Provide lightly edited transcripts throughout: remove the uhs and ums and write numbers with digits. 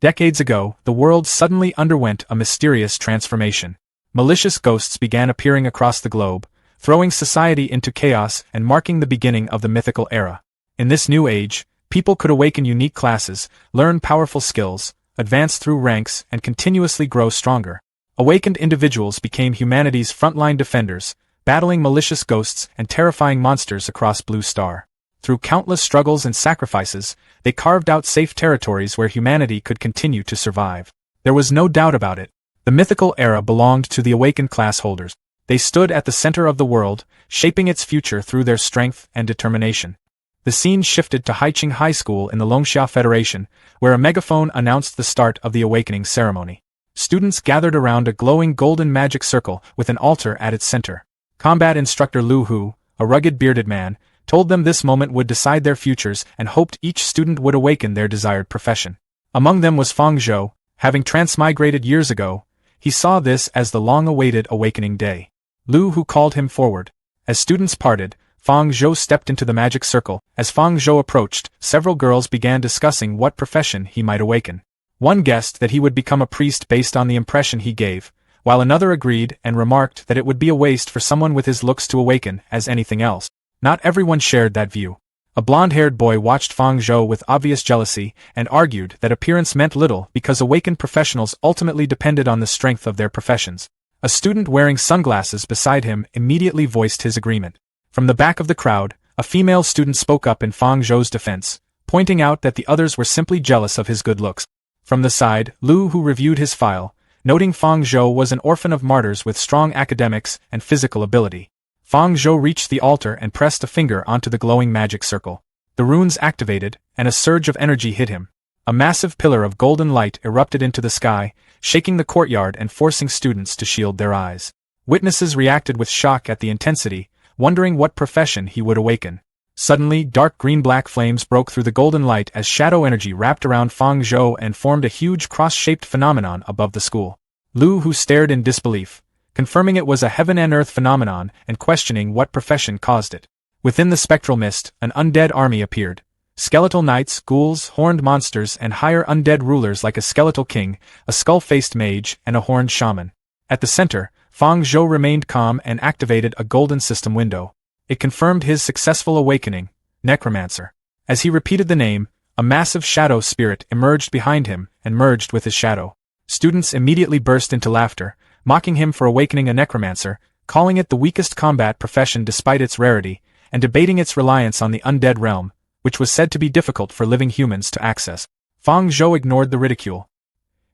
Decades ago, the world suddenly underwent a mysterious transformation. Malicious ghosts began appearing across the globe, throwing society into chaos and marking the beginning of the mythical era. In this new age, people could awaken unique classes, learn powerful skills, advance through ranks, and continuously grow stronger. Awakened individuals became humanity's frontline defenders, battling malicious ghosts and terrifying monsters across Blue Star. Through countless struggles and sacrifices, they carved out safe territories where humanity could continue to survive. There was no doubt about it. The mythical era belonged to the awakened class holders. They stood at the center of the world, shaping its future through their strength and determination. The scene shifted to Haiqing High School in the Longxia Federation, where a megaphone announced the start of the awakening ceremony. Students gathered around a glowing golden magic circle with an altar at its center. Combat instructor Lu Hu, a rugged bearded man, told them this moment would decide their futures and hoped each student would awaken their desired profession. Among them was Fang Zhou. Having transmigrated years ago, he saw this as the long-awaited awakening day. Lu Hu called him forward. As students parted, Fang Zhou stepped into the magic circle. As Fang Zhou approached, several girls began discussing what profession he might awaken. One guessed that he would become a priest based on the impression he gave, while another agreed and remarked that it would be a waste for someone with his looks to awaken as anything else. Not everyone shared that view. A blonde-haired boy watched Fang Zhou with obvious jealousy and argued that appearance meant little because awakened professionals ultimately depended on the strength of their professions. A student wearing sunglasses beside him immediately voiced his agreement. From the back of the crowd, a female student spoke up in Fang Zhou's defense, pointing out that the others were simply jealous of his good looks. From the side, Lu Hu reviewed his file, noting Fang Zhou was an orphan of martyrs with strong academics and physical ability. Fang Zhou reached the altar and pressed a finger onto the glowing magic circle. The runes activated, and a surge of energy hit him. A massive pillar of golden light erupted into the sky, shaking the courtyard and forcing students to shield their eyes. Witnesses reacted with shock at the intensity, wondering what profession he would awaken. Suddenly, dark green-black flames broke through the golden light as shadow energy wrapped around Fang Zhou and formed a huge cross-shaped phenomenon above the school. Lu Hu stared in disbelief, confirming it was a heaven and earth phenomenon and questioning what profession caused it. Within the spectral mist, an undead army appeared. Skeletal knights, ghouls, horned monsters, and higher undead rulers like a skeletal king, a skull-faced mage, and a horned shaman. At the center, Fang Zhou remained calm and activated a golden system window. It confirmed his successful awakening, Necromancer. As he repeated the name, a massive shadow spirit emerged behind him and merged with his shadow. Students immediately burst into laughter, mocking him for awakening a necromancer, calling it the weakest combat profession despite its rarity, and debating its reliance on the undead realm, which was said to be difficult for living humans to access. Fang Zhou ignored the ridicule.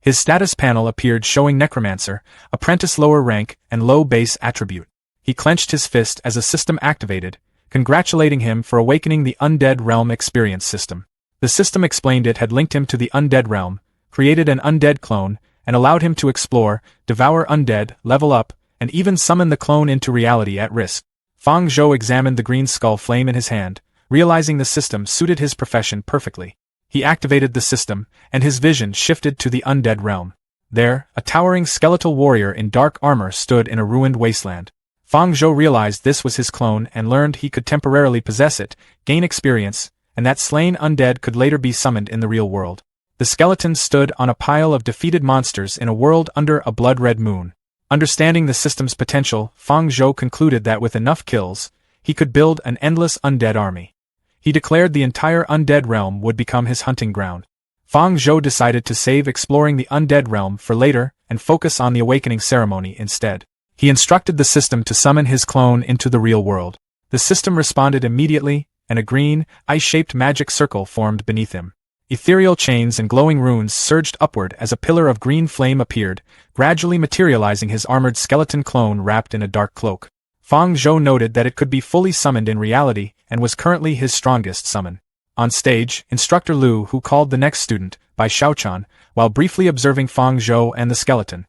His status panel appeared showing Necromancer, apprentice lower rank, and low base attribute. He clenched his fist as a system activated, congratulating him for awakening the Undead Realm Experience system. The system explained it had linked him to the Undead Realm, created an undead clone, and allowed him to explore, devour undead, level up, and even summon the clone into reality at risk. Fang Zhou examined the green skull flame in his hand, realizing the system suited his profession perfectly. He activated the system, and his vision shifted to the Undead Realm. There, a towering skeletal warrior in dark armor stood in a ruined wasteland. Fang Zhou realized this was his clone and learned he could temporarily possess it, gain experience, and that slain undead could later be summoned in the real world. The skeleton stood on a pile of defeated monsters in a world under a blood-red moon. Understanding the system's potential, Fang Zhou concluded that with enough kills, he could build an endless undead army. He declared the entire undead realm would become his hunting ground. Fang Zhou decided to save exploring the undead realm for later and focus on the awakening ceremony instead. He instructed the system to summon his clone into the real world. The system responded immediately, and a green, ice-shaped magic circle formed beneath him. Ethereal chains and glowing runes surged upward as a pillar of green flame appeared, gradually materializing his armored skeleton clone wrapped in a dark cloak. Fang Zhou noted that it could be fully summoned in reality and was currently his strongest summon. On stage, Instructor Lu Hu called the next student, by Xiaochan, while briefly observing Fang Zhou and the skeleton.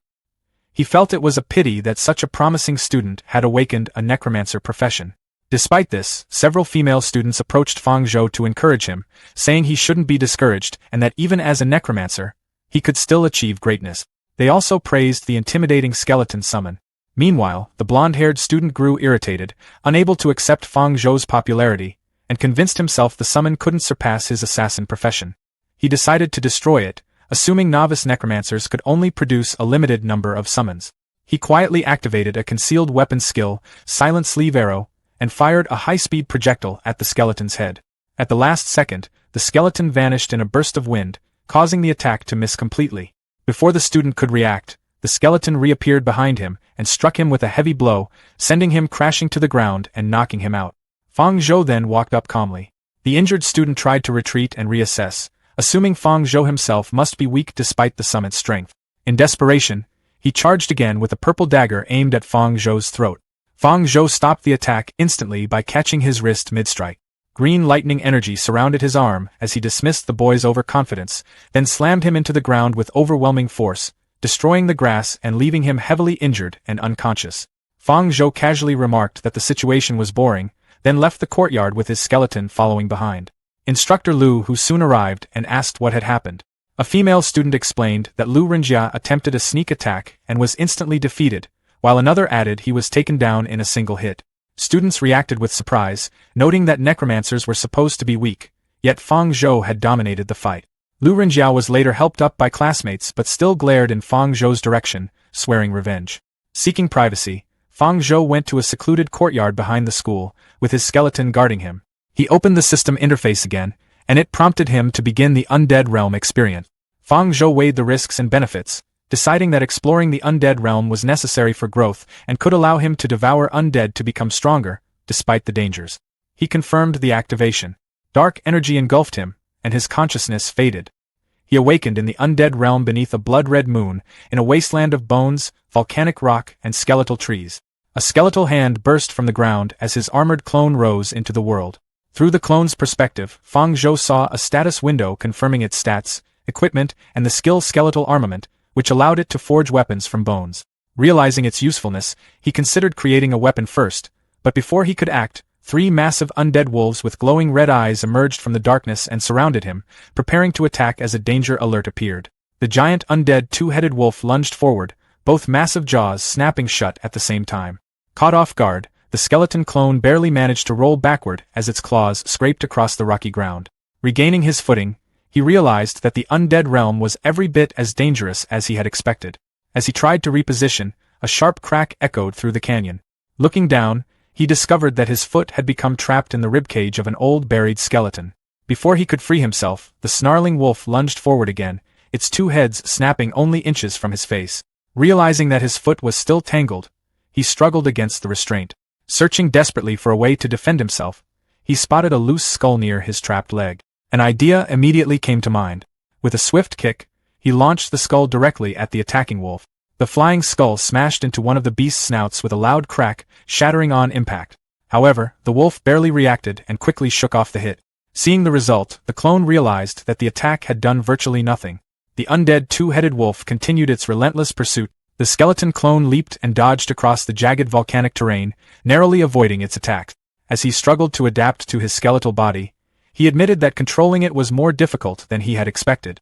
He felt it was a pity that such a promising student had awakened a necromancer profession. Despite this, several female students approached Fang Zhou to encourage him, saying he shouldn't be discouraged and that even as a necromancer, he could still achieve greatness. They also praised the intimidating skeleton summon. Meanwhile, the blonde-haired student grew irritated, unable to accept Fang Zhou's popularity, and convinced himself the summon couldn't surpass his assassin profession. He decided to destroy it, assuming novice necromancers could only produce a limited number of summons. He quietly activated a concealed weapon skill, Silent Sleeve Arrow, and fired a high-speed projectile at the skeleton's head. At the last second, the skeleton vanished in a burst of wind, causing the attack to miss completely. Before the student could react, the skeleton reappeared behind him and struck him with a heavy blow, sending him crashing to the ground and knocking him out. Fang Zhou then walked up calmly. The injured student tried to retreat and reassess, assuming Fang Zhou himself must be weak despite the summoned strength. In desperation, he charged again with a purple dagger aimed at Fang Zhou's throat. Fang Zhou stopped the attack instantly by catching his wrist mid-strike. Green lightning energy surrounded his arm as he dismissed the boy's overconfidence, then slammed him into the ground with overwhelming force, destroying the grass and leaving him heavily injured and unconscious. Fang Zhou casually remarked that the situation was boring, then left the courtyard with his skeleton following behind. Instructor Lu who soon arrived and asked what had happened. A female student explained that Lu Renjia attempted a sneak attack and was instantly defeated, while another added he was taken down in a single hit. Students reacted with surprise, noting that necromancers were supposed to be weak, yet Fang Zhou had dominated the fight. Lu Renjia was later helped up by classmates but still glared in Fang Zhou's direction, swearing revenge. Seeking privacy, Fang Zhou went to a secluded courtyard behind the school, with his skeleton guarding him. He opened the system interface again, and it prompted him to begin the Undead Realm experience. Fang Zhou weighed the risks and benefits, deciding that exploring the Undead Realm was necessary for growth and could allow him to devour undead to become stronger, despite the dangers. He confirmed the activation. Dark energy engulfed him, and his consciousness faded. He awakened in the Undead Realm beneath a blood-red moon, in a wasteland of bones, volcanic rock, and skeletal trees. A skeletal hand burst from the ground as his armored clone rose into the world. Through the clone's perspective, Fang Zhou saw a status window confirming its stats, equipment, and the skill skeletal armament, which allowed it to forge weapons from bones. Realizing its usefulness, he considered creating a weapon first, but before he could act, 3 massive undead wolves with glowing red eyes emerged from the darkness and surrounded him, preparing to attack as a danger alert appeared. The giant undead two-headed wolf lunged forward, both massive jaws snapping shut at the same time. Caught off guard, the skeleton clone barely managed to roll backward as its claws scraped across the rocky ground. Regaining his footing, he realized that the undead realm was every bit as dangerous as he had expected. As he tried to reposition, a sharp crack echoed through the canyon. Looking down, he discovered that his foot had become trapped in the ribcage of an old buried skeleton. Before he could free himself, the snarling wolf lunged forward again, its 2 heads snapping only inches from his face. Realizing that his foot was still tangled, he struggled against the restraint. Searching desperately for a way to defend himself, he spotted a loose skull near his trapped leg. An idea immediately came to mind. With a swift kick, he launched the skull directly at the attacking wolf. The flying skull smashed into one of the beast's snouts with a loud crack, shattering on impact. However, the wolf barely reacted and quickly shook off the hit. Seeing the result, the clone realized that the attack had done virtually nothing. The undead two-headed wolf continued its relentless pursuit. The skeleton clone leaped and dodged across the jagged volcanic terrain, narrowly avoiding its attack. As he struggled to adapt to his skeletal body, he admitted that controlling it was more difficult than he had expected.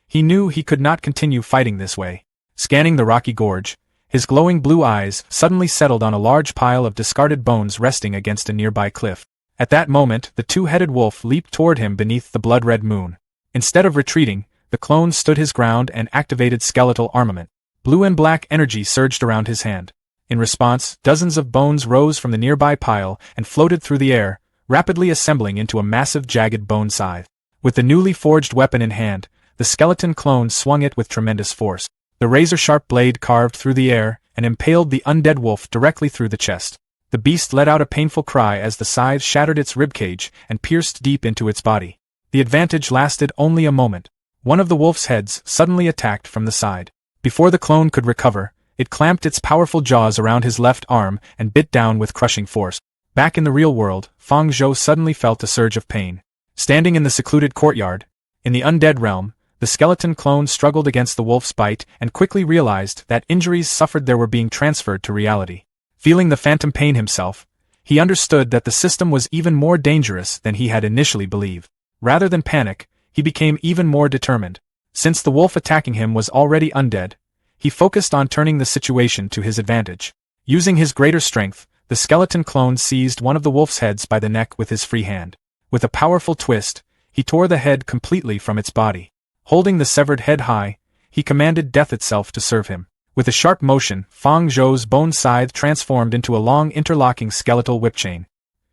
He knew he could not continue fighting this way. Scanning the rocky gorge, his glowing blue eyes suddenly settled on a large pile of discarded bones resting against a nearby cliff. At that moment, the two-headed wolf leaped toward him beneath the blood-red moon. Instead of retreating, the clone stood his ground and activated skeletal armament. Blue and black energy surged around his hand. In response, dozens of bones rose from the nearby pile and floated through the air, rapidly assembling into a massive jagged bone scythe. With the newly forged weapon in hand, the skeleton clone swung it with tremendous force. The razor-sharp blade carved through the air and impaled the undead wolf directly through the chest. The beast let out a painful cry as the scythe shattered its ribcage and pierced deep into its body. The advantage lasted only a moment. One of the wolf's heads suddenly attacked from the side. Before the clone could recover, it clamped its powerful jaws around his left arm and bit down with crushing force. Back in the real world, Fang Zhou suddenly felt a surge of pain. Standing in the secluded courtyard, in the undead realm, the skeleton clone struggled against the wolf's bite and quickly realized that injuries suffered there were being transferred to reality. Feeling the phantom pain himself, he understood that the system was even more dangerous than he had initially believed. Rather than panic, he became even more determined. Since the wolf attacking him was already undead, he focused on turning the situation to his advantage. Using his greater strength, the skeleton clone seized one of the wolf's heads by the neck with his free hand. With a powerful twist, he tore the head completely from its body. Holding the severed head high, he commanded death itself to serve him. With a sharp motion, Fang Zhou's bone scythe transformed into a long interlocking skeletal whip chain.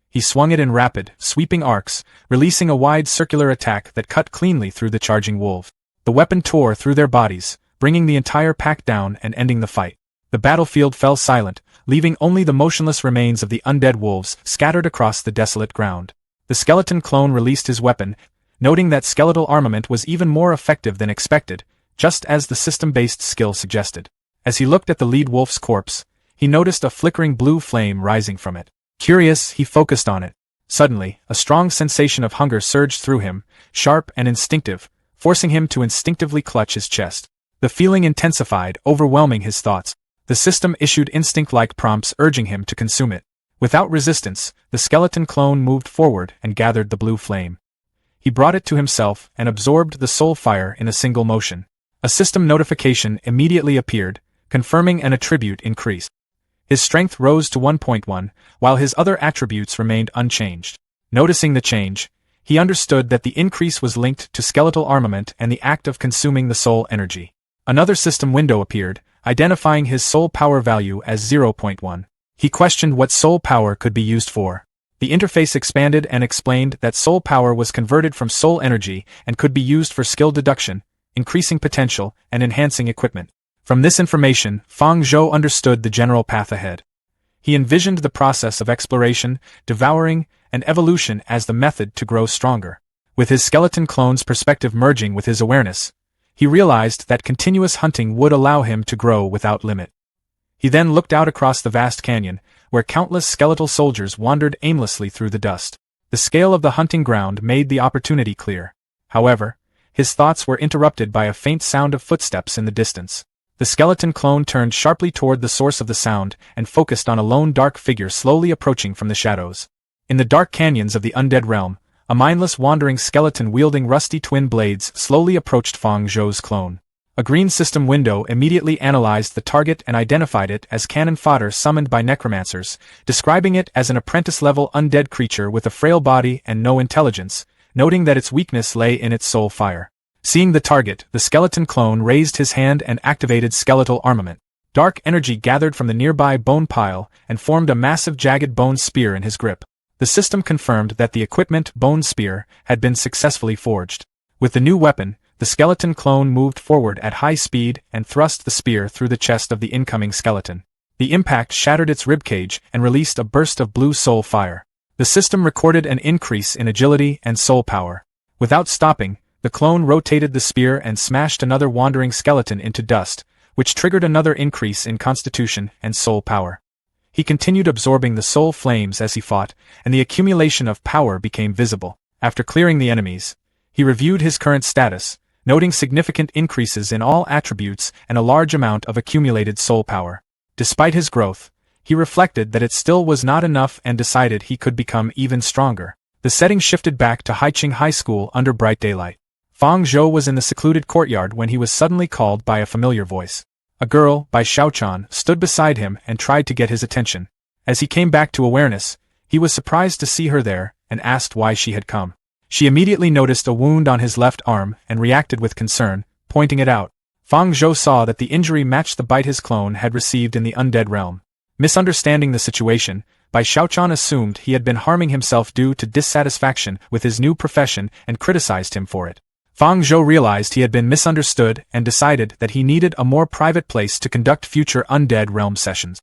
He swung it in rapid, sweeping arcs, releasing a wide circular attack that cut cleanly through the charging wolves. The weapon tore through their bodies, bringing the entire pack down and ending the fight. The battlefield fell silent, leaving only the motionless remains of the undead wolves scattered across the desolate ground. The skeleton clone released his weapon, noting that skeletal armament was even more effective than expected, just as the system-based skill suggested. As he looked at the lead wolf's corpse, he noticed a flickering blue flame rising from it. Curious, he focused on it. Suddenly, a strong sensation of hunger surged through him, sharp and instinctive, forcing him to instinctively clutch his chest. The feeling intensified, overwhelming his thoughts. The system issued instinct-like prompts urging him to consume it. Without resistance, the skeleton clone moved forward and gathered the blue flame. He brought it to himself and absorbed the soul fire in a single motion. A system notification immediately appeared, confirming an attribute increase. His strength rose to 1.1, while his other attributes remained unchanged. Noticing the change, he understood that the increase was linked to skeletal armament and the act of consuming the soul energy. Another system window appeared, identifying his soul power value as 0.1. He questioned what soul power could be used for. The interface expanded and explained that soul power was converted from soul energy and could be used for skill deduction, increasing potential, and enhancing equipment. From this information, Fang Zhou understood the general path ahead. He envisioned the process of exploration, devouring, and evolution as the method to grow stronger. With his skeleton clone's perspective merging with his awareness, he realized that continuous hunting would allow him to grow without limit. He then looked out across the vast canyon, where countless skeletal soldiers wandered aimlessly through the dust. The scale of the hunting ground made the opportunity clear. However, his thoughts were interrupted by a faint sound of footsteps in the distance. The skeleton clone turned sharply toward the source of the sound and focused on a lone dark figure slowly approaching from the shadows. In the dark canyons of the undead realm, a mindless wandering skeleton wielding rusty twin blades slowly approached Fang Zhou's clone. A green system window immediately analyzed the target and identified it as cannon fodder summoned by necromancers, describing it as an apprentice-level undead creature with a frail body and no intelligence, noting that its weakness lay in its soul fire. Seeing the target, the skeleton clone raised his hand and activated skeletal armament. Dark energy gathered from the nearby bone pile and formed a massive jagged bone spear in his grip. The system confirmed that the equipment bone spear had been successfully forged. With the new weapon, the skeleton clone moved forward at high speed and thrust the spear through the chest of the incoming skeleton. The impact shattered its ribcage and released a burst of blue soul fire. The system recorded an increase in agility and soul power. Without stopping, the clone rotated the spear and smashed another wandering skeleton into dust, which triggered another increase in constitution and soul power. He continued absorbing the soul flames as he fought, and the accumulation of power became visible. After clearing the enemies, he reviewed his current status, noting significant increases in all attributes and a large amount of accumulated soul power. Despite his growth, he reflected that it still was not enough and decided he could become even stronger. The setting shifted back to Haiqing High School under bright daylight. Fang Zhou was in the secluded courtyard when he was suddenly called by a familiar voice. A girl, by Xiaochan, stood beside him and tried to get his attention. As he came back to awareness, he was surprised to see her there and asked why she had come. She immediately noticed a wound on his left arm and reacted with concern, pointing it out. Fang Zhou saw that the injury matched the bite his clone had received in the undead realm. Misunderstanding the situation, Bai Xiaochan assumed he had been harming himself due to dissatisfaction with his new profession and criticized him for it. Fang Zhou realized he had been misunderstood and decided that he needed a more private place to conduct future undead realm sessions.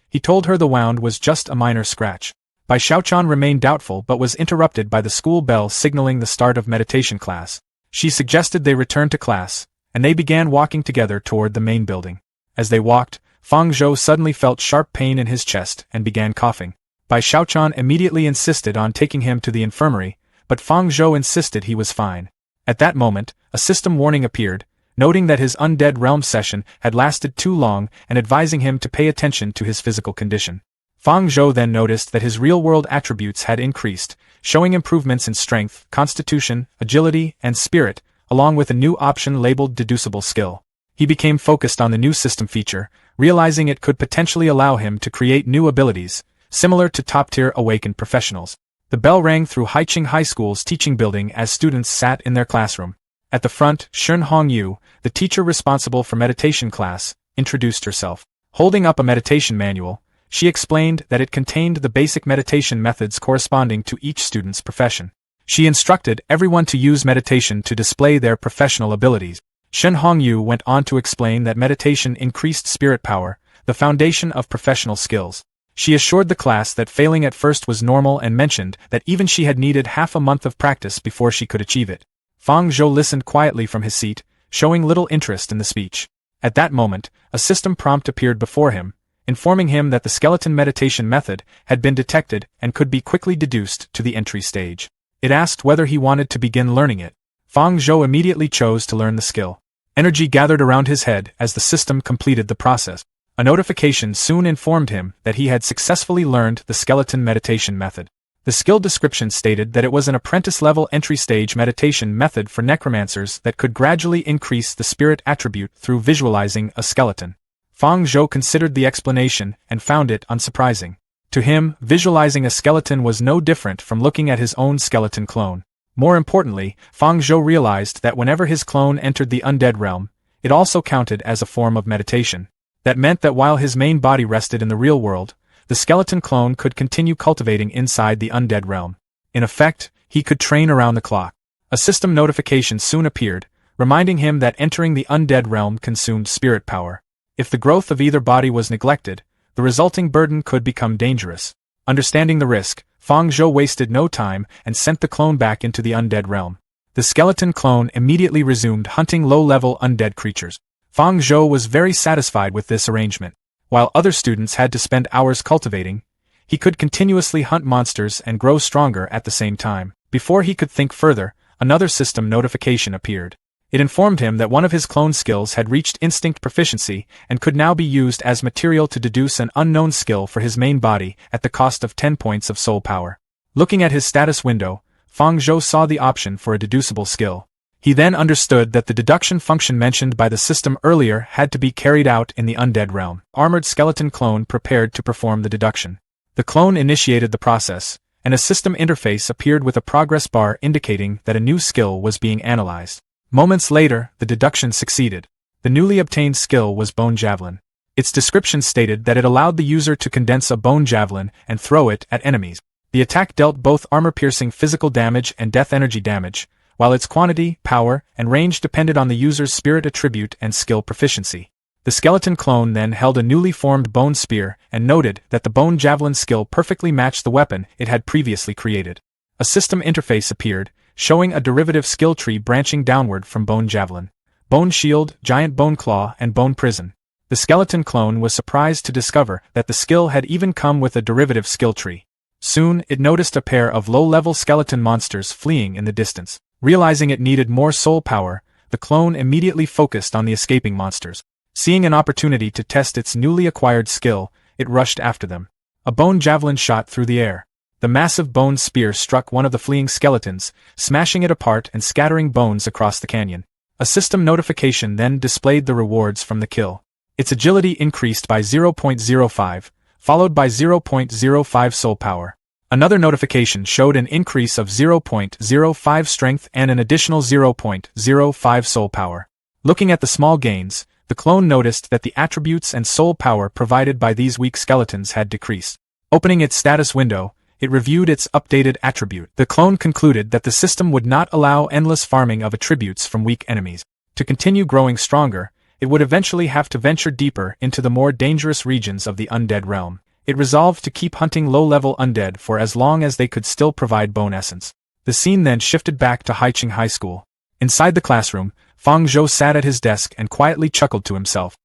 He told her the wound was just a minor scratch. Bai Xiaochan remained doubtful but was interrupted by the school bell signaling the start of meditation class. She suggested they return to class, and they began walking together toward the main building. As they walked, Fang Zhou suddenly felt sharp pain in his chest and began coughing. Bai Xiaochan immediately insisted on taking him to the infirmary, but Fang Zhou insisted he was fine. At that moment, a system warning appeared, noting that his undead realm session had lasted too long and advising him to pay attention to his physical condition. Fang Zhou then noticed that his real-world attributes had increased, showing improvements in strength, constitution, agility, and spirit, along with a new option labeled deducible skill. He became focused on the new system feature, realizing it could potentially allow him to create new abilities, similar to top-tier awakened professionals. The bell rang through Haiqing High School's teaching building as students sat in their classroom. At the front, Shun Hongyu, the teacher responsible for meditation class, introduced herself. Holding up a meditation manual, she explained that it contained the basic meditation methods corresponding to each student's profession. She instructed everyone to use meditation to display their professional abilities. Shun Hongyu went on to explain that meditation increased spirit power, the foundation of professional skills. She assured the class that failing at first was normal and mentioned that even she had needed half a month of practice before she could achieve it. Fang Zhou listened quietly from his seat, showing little interest in the speech. At that moment, a system prompt appeared before him, informing him that the skeleton meditation method had been detected and could be quickly deduced to the entry stage. It asked whether he wanted to begin learning it. Fang Zhou immediately chose to learn the skill. Energy gathered around his head as the system completed the process. A notification soon informed him that he had successfully learned the skeleton meditation method. The skill description stated that it was an apprentice-level entry-stage meditation method for necromancers that could gradually increase the spirit attribute through visualizing a skeleton. Fang Zhou considered the explanation and found it unsurprising. To him, visualizing a skeleton was no different from looking at his own skeleton clone. More importantly, Fang Zhou realized that whenever his clone entered the undead realm, it also counted as a form of meditation. That meant that while his main body rested in the real world, the skeleton clone could continue cultivating inside the undead realm. In effect, he could train around the clock. A system notification soon appeared, reminding him that entering the undead realm consumed spirit power. If the growth of either body was neglected, the resulting burden could become dangerous. Understanding the risk, Fang Zhou wasted no time and sent the clone back into the undead realm. The skeleton clone immediately resumed hunting low-level undead creatures. Fang Zhou was very satisfied with this arrangement. While other students had to spend hours cultivating, he could continuously hunt monsters and grow stronger at the same time. Before he could think further, another system notification appeared. It informed him that one of his clone skills had reached instinct proficiency and could now be used as material to deduce an unknown skill for his main body at the cost of 10 points of soul power. Looking at his status window, Fang Zhou saw the option for a deducible skill. He then understood that the deduction function mentioned by the system earlier had to be carried out in the undead realm. Armored skeleton clone prepared to perform the deduction. The clone initiated the process, and a system interface appeared with a progress bar indicating that a new skill was being analyzed. Moments later, the deduction succeeded. The newly obtained skill was Bone Javelin. Its description stated that it allowed the user to condense a bone javelin and throw it at enemies. The attack dealt both armor-piercing physical damage and death energy damage, while its quantity, power, and range depended on the user's spirit attribute and skill proficiency. The skeleton clone then held a newly formed bone spear and noted that the bone javelin skill perfectly matched the weapon it had previously created. A system interface appeared, showing a derivative skill tree branching downward from bone javelin, bone shield, giant bone claw, and bone prison. The skeleton clone was surprised to discover that the skill had even come with a derivative skill tree. Soon, it noticed a pair of low-level skeleton monsters fleeing in the distance. Realizing it needed more soul power, the clone immediately focused on the escaping monsters. Seeing an opportunity to test its newly acquired skill, it rushed after them. A bone javelin shot through the air. The massive bone spear struck one of the fleeing skeletons, smashing it apart and scattering bones across the canyon. A system notification then displayed the rewards from the kill. Its agility increased by 0.05, followed by 0.05 soul power. Another notification showed an increase of 0.05 strength and an additional 0.05 soul power. Looking at the small gains, the clone noticed that the attributes and soul power provided by these weak skeletons had decreased. Opening its status window, it reviewed its updated attribute. The clone concluded that the system would not allow endless farming of attributes from weak enemies. To continue growing stronger, it would eventually have to venture deeper into the more dangerous regions of the undead realm. It resolved to keep hunting low-level undead for as long as they could still provide bone essence. The scene then shifted back to Haiqing High School. Inside the classroom, Fang Zhou sat at his desk and quietly chuckled to himself.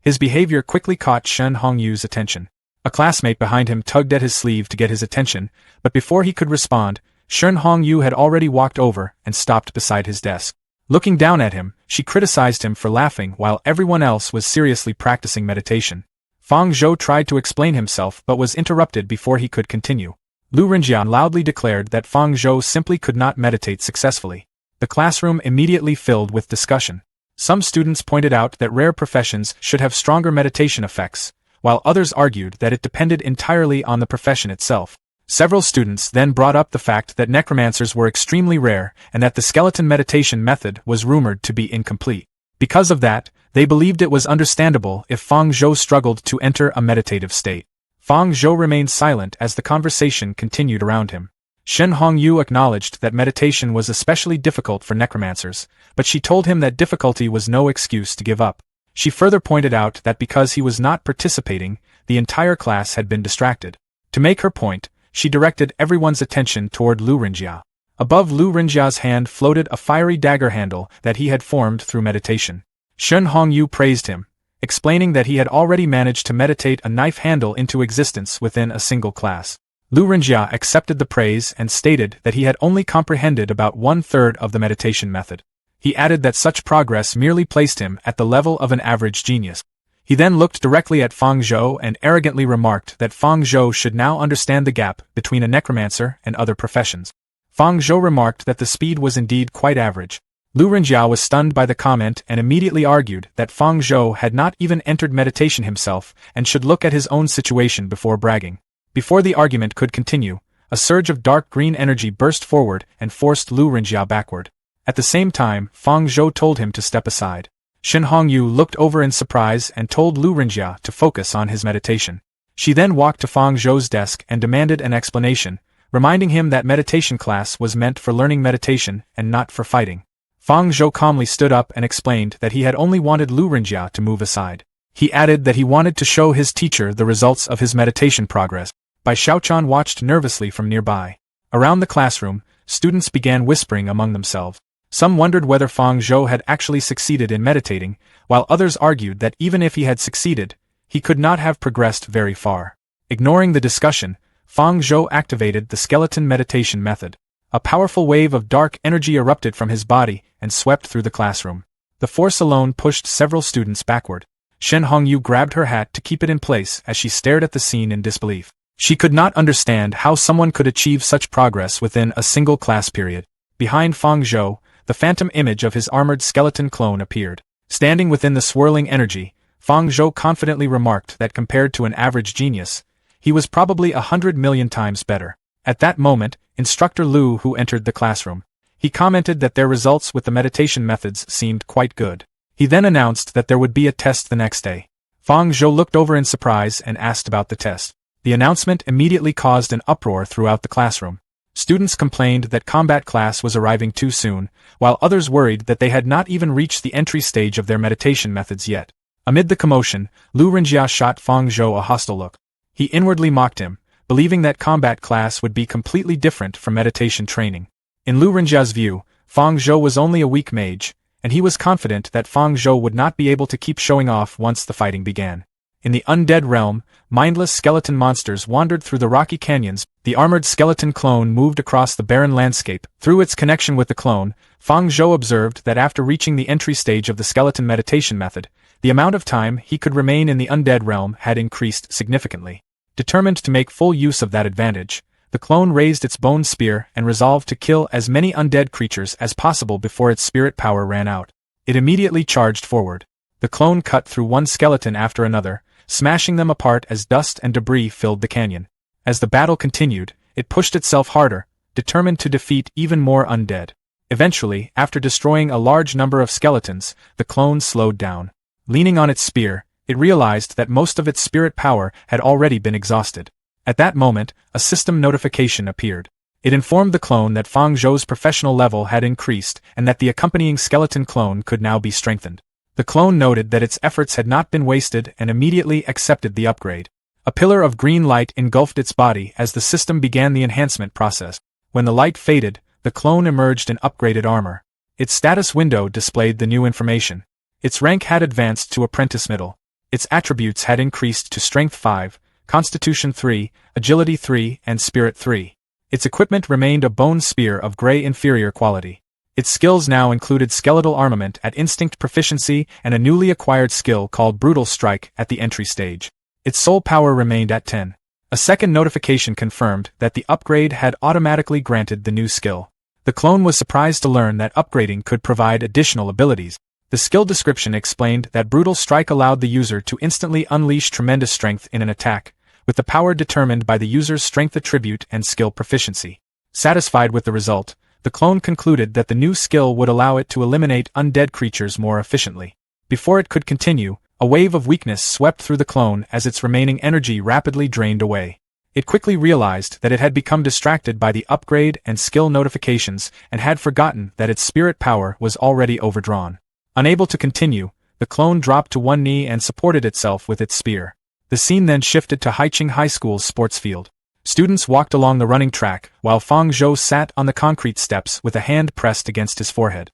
His behavior quickly caught Shun Hongyu's attention. A classmate behind him tugged at his sleeve to get his attention, but before he could respond, Shun Hongyu had already walked over and stopped beside his desk. Looking down at him, she criticized him for laughing while everyone else was seriously practicing meditation. Fang Zhou tried to explain himself but was interrupted before he could continue. Lu Renjian loudly declared that Fang Zhou simply could not meditate successfully. The classroom immediately filled with discussion. Some students pointed out that rare professions should have stronger meditation effects, while others argued that it depended entirely on the profession itself. Several students then brought up the fact that necromancers were extremely rare and that the skeleton meditation method was rumored to be incomplete. Because of that, they believed it was understandable if Fang Zhou struggled to enter a meditative state. Fang Zhou remained silent as the conversation continued around him. Shen Hongyu acknowledged that meditation was especially difficult for necromancers, but she told him that difficulty was no excuse to give up. She further pointed out that because he was not participating, the entire class had been distracted. To make her point, she directed everyone's attention toward Lu Rinjia. Above Lu Rinjia's hand floated a fiery dagger handle that he had formed through meditation. Shen Hongyu praised him, explaining that he had already managed to meditate a knife handle into existence within a single class. Lu Rinjia accepted the praise and stated that he had only comprehended about 1/3 of the meditation method. He added that such progress merely placed him at the level of an average genius. He then looked directly at Fang Zhou and arrogantly remarked that Fang Zhou should now understand the gap between a necromancer and other professions. Fang Zhou remarked that the speed was indeed quite average. Lu Rinjia was stunned by the comment and immediately argued that Fang Zhou had not even entered meditation himself and should look at his own situation before bragging. Before the argument could continue, a surge of dark green energy burst forward and forced Lu Rinjia backward. At the same time, Fang Zhou told him to step aside. Shen Hongyu looked over in surprise and told Lu Rinjia to focus on his meditation. She then walked to Fang Zhou's desk and demanded an explanation, reminding him that meditation class was meant for learning meditation and not for fighting. Fang Zhou calmly stood up and explained that he had only wanted Lu Rinjia to move aside. He added that he wanted to show his teacher the results of his meditation progress. Bai Xiaochan watched nervously from nearby. Around the classroom, students began whispering among themselves. Some wondered whether Fang Zhou had actually succeeded in meditating, while others argued that even if he had succeeded, he could not have progressed very far. Ignoring the discussion, Fang Zhou activated the skeleton meditation method. A powerful wave of dark energy erupted from his body and swept through the classroom. The force alone pushed several students backward. Shen Hongyu grabbed her hat to keep it in place as she stared at the scene in disbelief. She could not understand how someone could achieve such progress within a single class period. Behind Fang Zhou, the phantom image of his armored skeleton clone appeared. Standing within the swirling energy, Fang Zhou confidently remarked that compared to an average genius, he was probably 100 million times better. At that moment, Instructor Lu who entered the classroom. He commented that their results with the meditation methods seemed quite good. He then announced that there would be a test the next day. Fang Zhou looked over in surprise and asked about the test. The announcement immediately caused an uproar throughout the classroom. Students complained that combat class was arriving too soon, while others worried that they had not even reached the entry stage of their meditation methods yet. Amid the commotion, Lu Rinjia shot Fang Zhou a hostile look. He inwardly mocked him, believing that combat class would be completely different from meditation training. In Lu Rinjia's view, Fang Zhou was only a weak mage, and he was confident that Fang Zhou would not be able to keep showing off once the fighting began. In the undead realm, mindless skeleton monsters wandered through the rocky canyons. The armored skeleton clone moved across the barren landscape. Through its connection with the clone, Fang Zhou observed that after reaching the entry stage of the skeleton meditation method, the amount of time he could remain in the undead realm had increased significantly. Determined to make full use of that advantage, the clone raised its bone spear and resolved to kill as many undead creatures as possible before its spirit power ran out. It immediately charged forward. The clone cut through one skeleton after another, smashing them apart as dust and debris filled the canyon. As the battle continued, it pushed itself harder, determined to defeat even more undead. Eventually, after destroying a large number of skeletons, the clone slowed down. Leaning on its spear, it realized that most of its spirit power had already been exhausted. At that moment, a system notification appeared. It informed the clone that Fang Zhou's professional level had increased and that the accompanying skeleton clone could now be strengthened. The clone noted that its efforts had not been wasted and immediately accepted the upgrade. A pillar of green light engulfed its body as the system began the enhancement process. When the light faded, the clone emerged in upgraded armor. Its status window displayed the new information. Its rank had advanced to Apprentice Middle. Its attributes had increased to Strength 5, Constitution 3, Agility 3, and Spirit 3. Its equipment remained a bone spear of gray inferior quality. Its skills now included skeletal armament at instinct proficiency and a newly acquired skill called Brutal Strike at the entry stage. Its soul power remained at 10. A second notification confirmed that the upgrade had automatically granted the new skill. The clone was surprised to learn that upgrading could provide additional abilities. The skill description explained that Brutal Strike allowed the user to instantly unleash tremendous strength in an attack, with the power determined by the user's strength attribute and skill proficiency. Satisfied with the result, the clone concluded that the new skill would allow it to eliminate undead creatures more efficiently. Before it could continue, a wave of weakness swept through the clone as its remaining energy rapidly drained away. It quickly realized that it had become distracted by the upgrade and skill notifications and had forgotten that its spirit power was already overdrawn. Unable to continue, the clone dropped to one knee and supported itself with its spear. The scene then shifted to Haiqing High School's sports field. Students walked along the running track, while Fang Zhou sat on the concrete steps with a hand pressed against his forehead.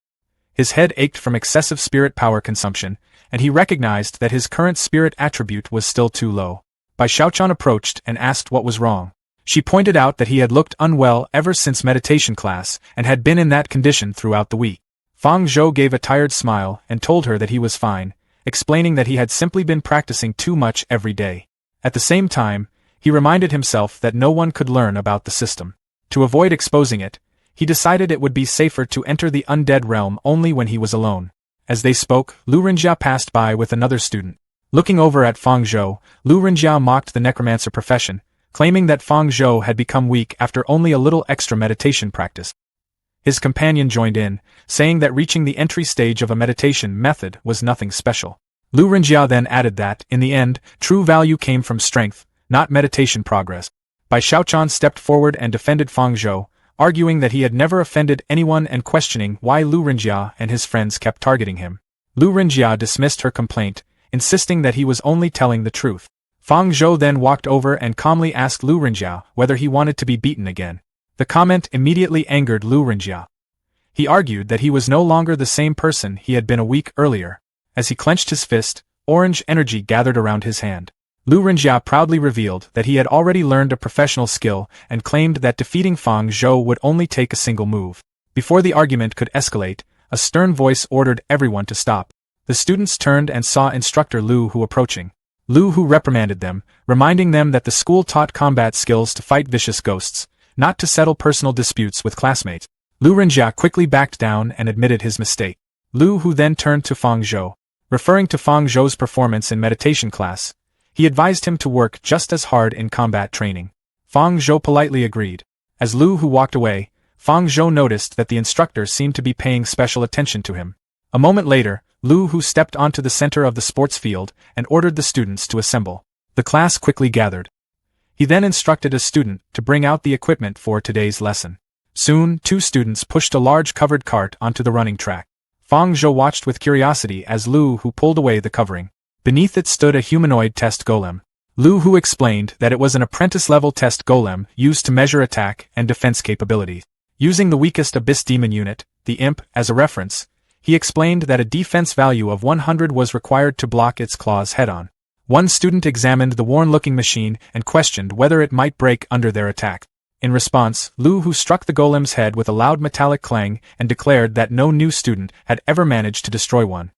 His head ached from excessive spirit power consumption, and he recognized that his current spirit attribute was still too low. Bai Xiaochan approached and asked what was wrong. She pointed out that he had looked unwell ever since meditation class and had been in that condition throughout the week. Fang Zhou gave a tired smile and told her that he was fine, explaining that he had simply been practicing too much every day. At the same time, he reminded himself that no one could learn about the system. To avoid exposing it, he decided it would be safer to enter the undead realm only when he was alone. As they spoke, Lu Renjia passed by with another student. Looking over at Fang Zhou, Lu Renjia mocked the necromancer profession, claiming that Fang Zhou had become weak after only a little extra meditation practice. His companion joined in, saying that reaching the entry stage of a meditation method was nothing special. Lu Renjia then added that, in the end, true value came from strength, not meditation progress. Bai Xiaochan stepped forward and defended Fang Zhou, arguing that he had never offended anyone and questioning why Lu Renjia and his friends kept targeting him. Lu Renjia dismissed her complaint, insisting that he was only telling the truth. Fang Zhou then walked over and calmly asked Lu Renjia whether he wanted to be beaten again. The comment immediately angered Lu Renjia. He argued that he was no longer the same person he had been a week earlier. As he clenched his fist, orange energy gathered around his hand. Lu Renjia proudly revealed that he had already learned a professional skill and claimed that defeating Fang Zhou would only take a single move. Before the argument could escalate, a stern voice ordered everyone to stop. The students turned and saw instructor Lu Hu approaching. Lu Hu reprimanded them, reminding them that the school taught combat skills to fight vicious ghosts, not to settle personal disputes with classmates. Lu Renjia quickly backed down and admitted his mistake. Lu Hu then turned to Fang Zhou. Referring to Fang Zhou's performance in meditation class, he advised him to work just as hard in combat training. Fang Zhou politely agreed. As Lu Hu walked away, Fang Zhou noticed that the instructor seemed to be paying special attention to him. A moment later, Lu Hu stepped onto the center of the sports field and ordered the students to assemble. The class quickly gathered. He then instructed a student to bring out the equipment for today's lesson. Soon, two students pushed a large covered cart onto the running track. Fang Zhou watched with curiosity as Lu Hu pulled away the covering. Beneath it stood a humanoid test golem. Lu Hu explained that it was an apprentice-level test golem used to measure attack and defense capabilities. Using the weakest Abyss Demon unit, the Imp, as a reference, he explained that a defense value of 100 was required to block its claws head-on. One student examined the worn-looking machine and questioned whether it might break under their attack. In response, Lu Hu struck the golem's head with a loud metallic clang and declared that no new student had ever managed to destroy one.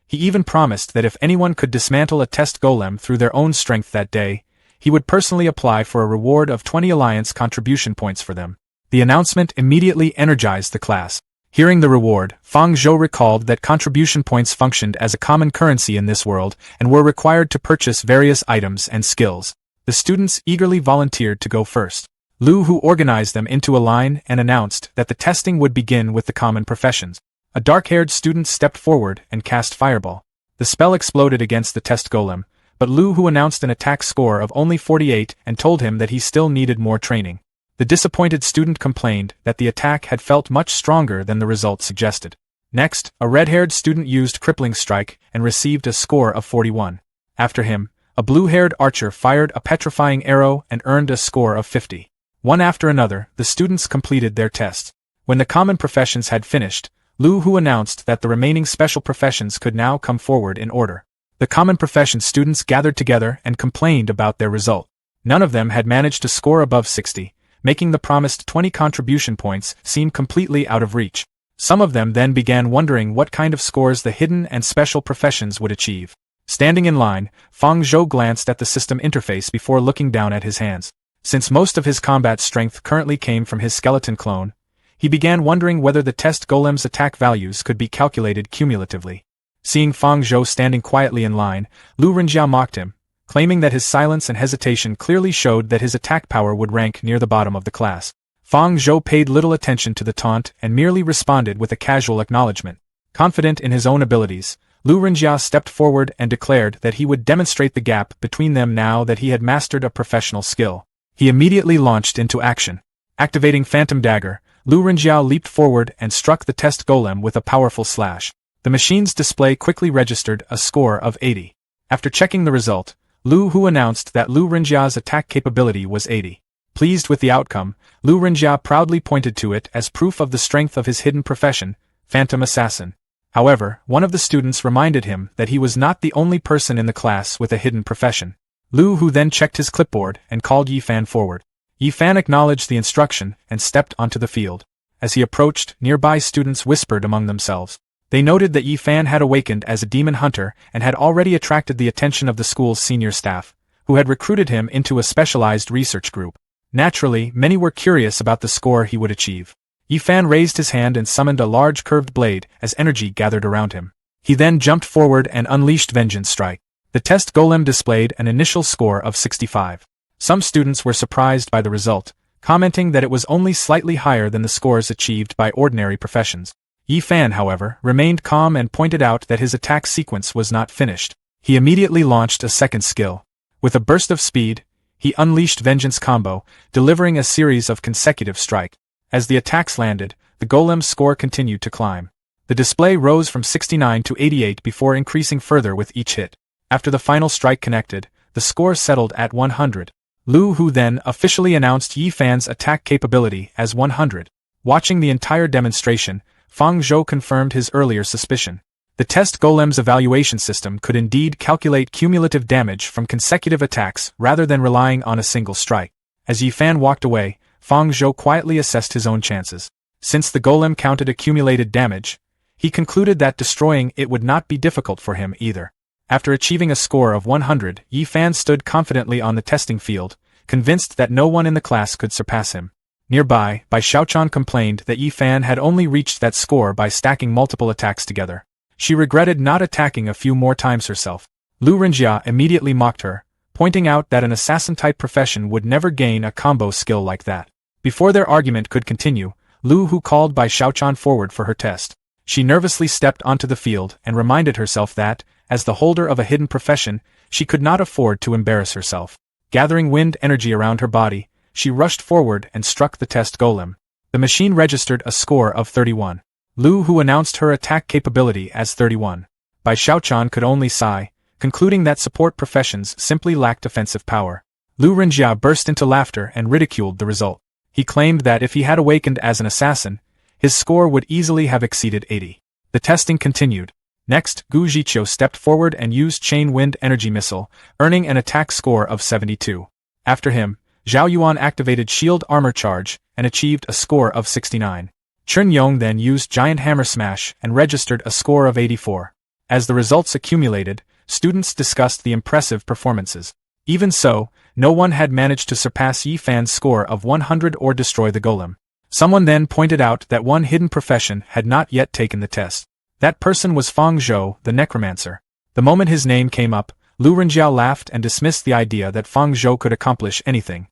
He even promised that if anyone could dismantle a test golem through their own strength that day, he would personally apply for a reward of 20 alliance contribution points for them. The announcement immediately energized the class. Hearing the reward, Fang Zhou recalled that contribution points functioned as a common currency in this world and were required to purchase various items and skills. The students eagerly volunteered to go first. Lu Hu organized them into a line and announced that the testing would begin with the common professions. A dark-haired student stepped forward and cast Fireball. The spell exploded against the test golem, but Lu Hu announced an attack score of only 48 and told him that he still needed more training. The disappointed student complained that the attack had felt much stronger than the result suggested. Next, a red-haired student used Crippling Strike and received a score of 41. After him, a blue-haired archer fired a petrifying arrow and earned a score of 50. One after another, the students completed their tests. When the common professions had finished, Lu Hu announced that the remaining special professions could now come forward in order. The common profession students gathered together and complained about their result. None of them had managed to score above 60, making the promised 20 contribution points seem completely out of reach. Some of them then began wondering what kind of scores the hidden and special professions would achieve. Standing in line, Fang Zhou glanced at the system interface before looking down at his hands. Since most of his combat strength currently came from his skeleton clone, he began wondering whether the test golem's attack values could be calculated cumulatively. Seeing Fang Zhou standing quietly in line, Lu Renjia mocked him, claiming that his silence and hesitation clearly showed that his attack power would rank near the bottom of the class. Fang Zhou paid little attention to the taunt and merely responded with a casual acknowledgement. Confident in his own abilities, Lu Renjia stepped forward and declared that he would demonstrate the gap between them now that he had mastered a professional skill. He immediately launched into action. Activating Phantom Dagger, Lu Renjia leaped forward and struck the test golem with a powerful slash. The machine's display quickly registered a score of 80. After checking the result, Lu Hu announced that Lu Renjia's attack capability was 80. Pleased with the outcome, Lu Renjia proudly pointed to it as proof of the strength of his hidden profession, Phantom Assassin. However, one of the students reminded him that he was not the only person in the class with a hidden profession. Lu Hu then checked his clipboard and called Yi Fan forward. Yi Fan acknowledged the instruction and stepped onto the field. As he approached, nearby students whispered among themselves. They noted that Yi Fan had awakened as a demon hunter and had already attracted the attention of the school's senior staff, who had recruited him into a specialized research group. Naturally, many were curious about the score he would achieve. Yi Fan raised his hand and summoned a large curved blade as energy gathered around him. He then jumped forward and unleashed Vengeance Strike. The test golem displayed an initial score of 65. Some students were surprised by the result, commenting that it was only slightly higher than the scores achieved by ordinary professions. Yi Fan, however, remained calm and pointed out that his attack sequence was not finished. He immediately launched a second skill. With a burst of speed, he unleashed Vengeance Combo, delivering a series of consecutive strikes. As the attacks landed, the golem's score continued to climb. The display rose from 69 to 88 before increasing further with each hit. After the final strike connected, the score settled at 100. Lu Hu then officially announced Yi Fan's attack capability as 100. Watching the entire demonstration, Fang Zhou confirmed his earlier suspicion. The test golem's evaluation system could indeed calculate cumulative damage from consecutive attacks rather than relying on a single strike. As Yi Fan walked away, Fang Zhou quietly assessed his own chances. Since the golem counted accumulated damage, he concluded that destroying it would not be difficult for him either. After achieving a score of 100, Yi Fan stood confidently on the testing field, convinced that no one in the class could surpass him. Nearby, Bai Xiaochan complained that Yi Fan had only reached that score by stacking multiple attacks together. She regretted not attacking a few more times herself. Lu Renjia immediately mocked her, pointing out that an assassin-type profession would never gain a combo skill like that. Before their argument could continue, Lu Hu called Bai Xiaochan forward for her test. She nervously stepped onto the field and reminded herself that, as the holder of a hidden profession, she could not afford to embarrass herself. Gathering wind energy around her body, she rushed forward and struck the test golem. The machine registered a score of 31. Lu Hu announced her attack capability as 31. Bai Xiaochan could only sigh, concluding that support professions simply lacked offensive power. Lu Renjia burst into laughter and ridiculed the result. He claimed that if he had awakened as an assassin, his score would easily have exceeded 80. The testing continued. Next, Gu Zhiqiu stepped forward and used Chain Wind Energy Missile, earning an attack score of 72. After him, Zhao Yuan activated Shield Armor Charge and achieved a score of 69. Chun Yong then used Giant Hammer Smash and registered a score of 84. As the results accumulated, students discussed the impressive performances. Even so, no one had managed to surpass Yi Fan's score of 100 or destroy the golem. Someone then pointed out that one hidden profession had not yet taken the test. That person was Fang Zhou, the Necromancer. The moment his name came up, Lu Renjiao laughed and dismissed the idea that Fang Zhou could accomplish anything.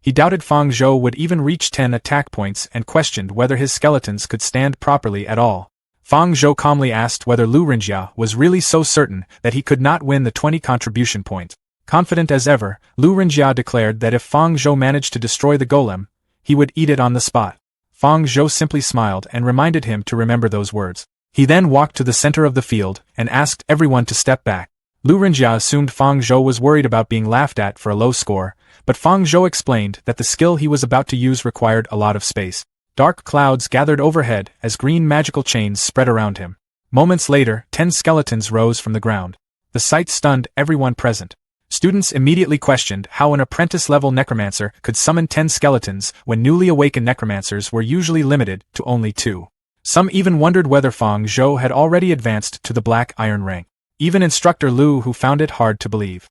He doubted Fang Zhou would even reach 10 attack points and questioned whether his skeletons could stand properly at all. Fang Zhou calmly asked whether Lu Renjia was really so certain that he could not win the 20 contribution points. Confident as ever, Lu Renjia declared that if Fang Zhou managed to destroy the golem, he would eat it on the spot. Fang Zhou simply smiled and reminded him to remember those words. He then walked to the center of the field and asked everyone to step back. Lu Renjia assumed Fang Zhou was worried about being laughed at for a low score, but Fang Zhou explained that the skill he was about to use required a lot of space. Dark clouds gathered overhead as green magical chains spread around him. Moments later, 10 skeletons rose from the ground. The sight stunned everyone present. Students immediately questioned how an apprentice-level necromancer could summon 10 skeletons when newly awakened necromancers were usually limited to only 2. Some even wondered whether Fang Zhou had already advanced to the Black Iron rank. Even Instructor Lu Hu found it hard to believe.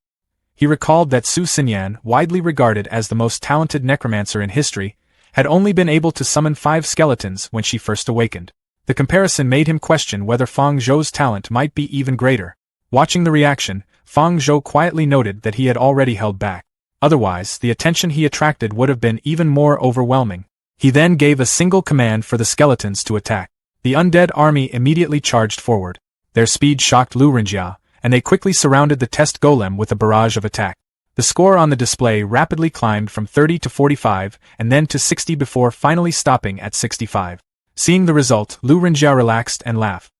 He recalled that Su Xinyan, widely regarded as the most talented necromancer in history, had only been able to summon 5 skeletons when she first awakened. The comparison made him question whether Fang Zhou's talent might be even greater. Watching the reaction, Fang Zhou quietly noted that he had already held back. Otherwise, the attention he attracted would have been even more overwhelming. He then gave a single command for the skeletons to attack. The undead army immediately charged forward. Their speed shocked Lu Renjia, and they quickly surrounded the test golem with a barrage of attack. The score on the display rapidly climbed from 30 to 45 and then to 60 before finally stopping at 65. Seeing the result, Lu Renjia relaxed and laughed.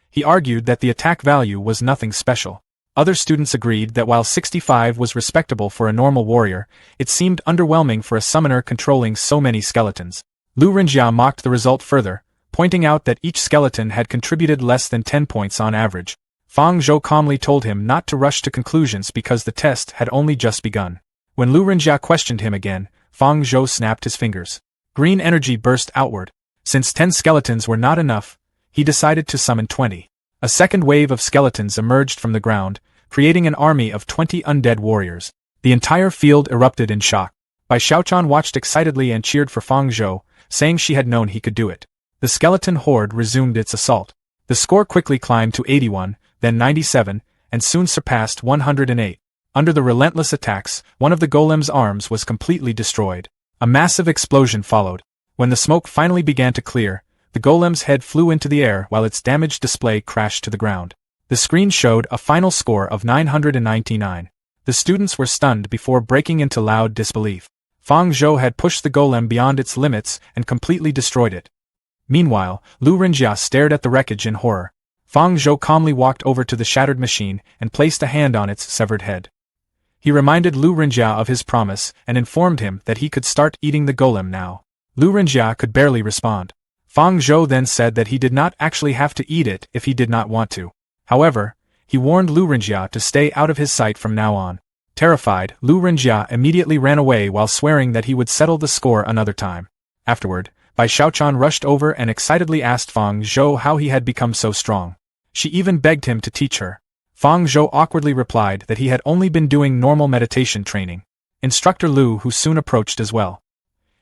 He argued that the attack value was nothing special. Other students agreed that while 65 was respectable for a normal warrior, it seemed underwhelming for a summoner controlling so many skeletons. Lu Renjia mocked the result further, pointing out that each skeleton had contributed less than 10 points on average. Fang Zhou calmly told him not to rush to conclusions because the test had only just begun. When Lu Renjia questioned him again, Fang Zhou snapped his fingers. Green energy burst outward. Since 10 skeletons were not enough, he decided to summon 20. A second wave of skeletons emerged from the ground, creating an army of 20 undead warriors. The entire field erupted in shock. Bai Xiaochan watched excitedly and cheered for Fang Zhou, saying she had known he could do it. The skeleton horde resumed its assault. The score quickly climbed to 81, then 97, and soon surpassed 108. Under the relentless attacks, one of the golem's arms was completely destroyed. A massive explosion followed. When the smoke finally began to clear, the golem's head flew into the air while its damaged display crashed to the ground. The screen showed a final score of 999. The students were stunned before breaking into loud disbelief. Fang Zhou had pushed the golem beyond its limits and completely destroyed it. Meanwhile, Lu Renjia stared at the wreckage in horror. Fang Zhou calmly walked over to the shattered machine and placed a hand on its severed head. He reminded Lu Renjia of his promise and informed him that he could start eating the golem now. Lu Renjia could barely respond. Fang Zhou then said that he did not actually have to eat it if he did not want to. However, he warned Lu Renjia to stay out of his sight from now on. Terrified, Lu Renjia immediately ran away while swearing that he would settle the score another time. Afterward, Bai Xiaochan rushed over and excitedly asked Fang Zhou how he had become so strong. She even begged him to teach her. Fang Zhou awkwardly replied that he had only been doing normal meditation training. Instructor Lu who soon approached as well.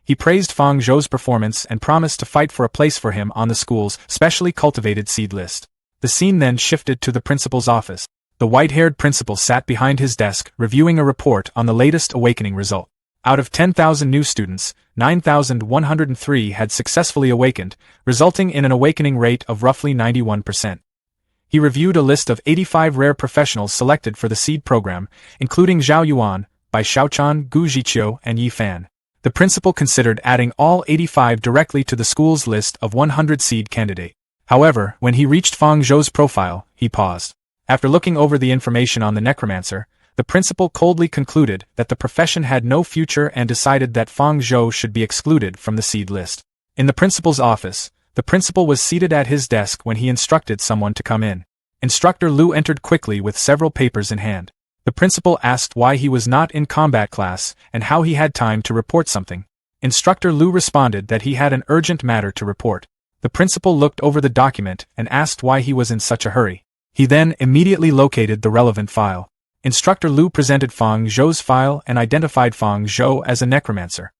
He praised Fang Zhou's performance and promised to fight for a place for him on the school's specially cultivated seed list. The scene then shifted to the principal's office. The white-haired principal sat behind his desk reviewing a report on the latest awakening result. Out of 10,000 new students, 9,103 had successfully awakened, resulting in an awakening rate of roughly 91%. He reviewed a list of 85 rare professionals selected for the seed program, including Zhao Yuan, Bai Xiaochan, Gu Zhiqiu, and Yi Fan. The principal considered adding all 85 directly to the school's list of 100 seed candidates. However, when he reached Fang Zhou's profile, he paused. After looking over the information on the Necromancer, the principal coldly concluded that the profession had no future and decided that Fang Zhou should be excluded from the seed list. In the principal's office, the principal was seated at his desk when he instructed someone to come in. Instructor Lu entered quickly with several papers in hand. The principal asked why he was not in combat class and how he had time to report something. Instructor Lu responded that he had an urgent matter to report. The principal looked over the document and asked why he was in such a hurry. He then immediately located the relevant file. Instructor Lu presented Fang Zhou's file and identified Fang Zhou as a necromancer.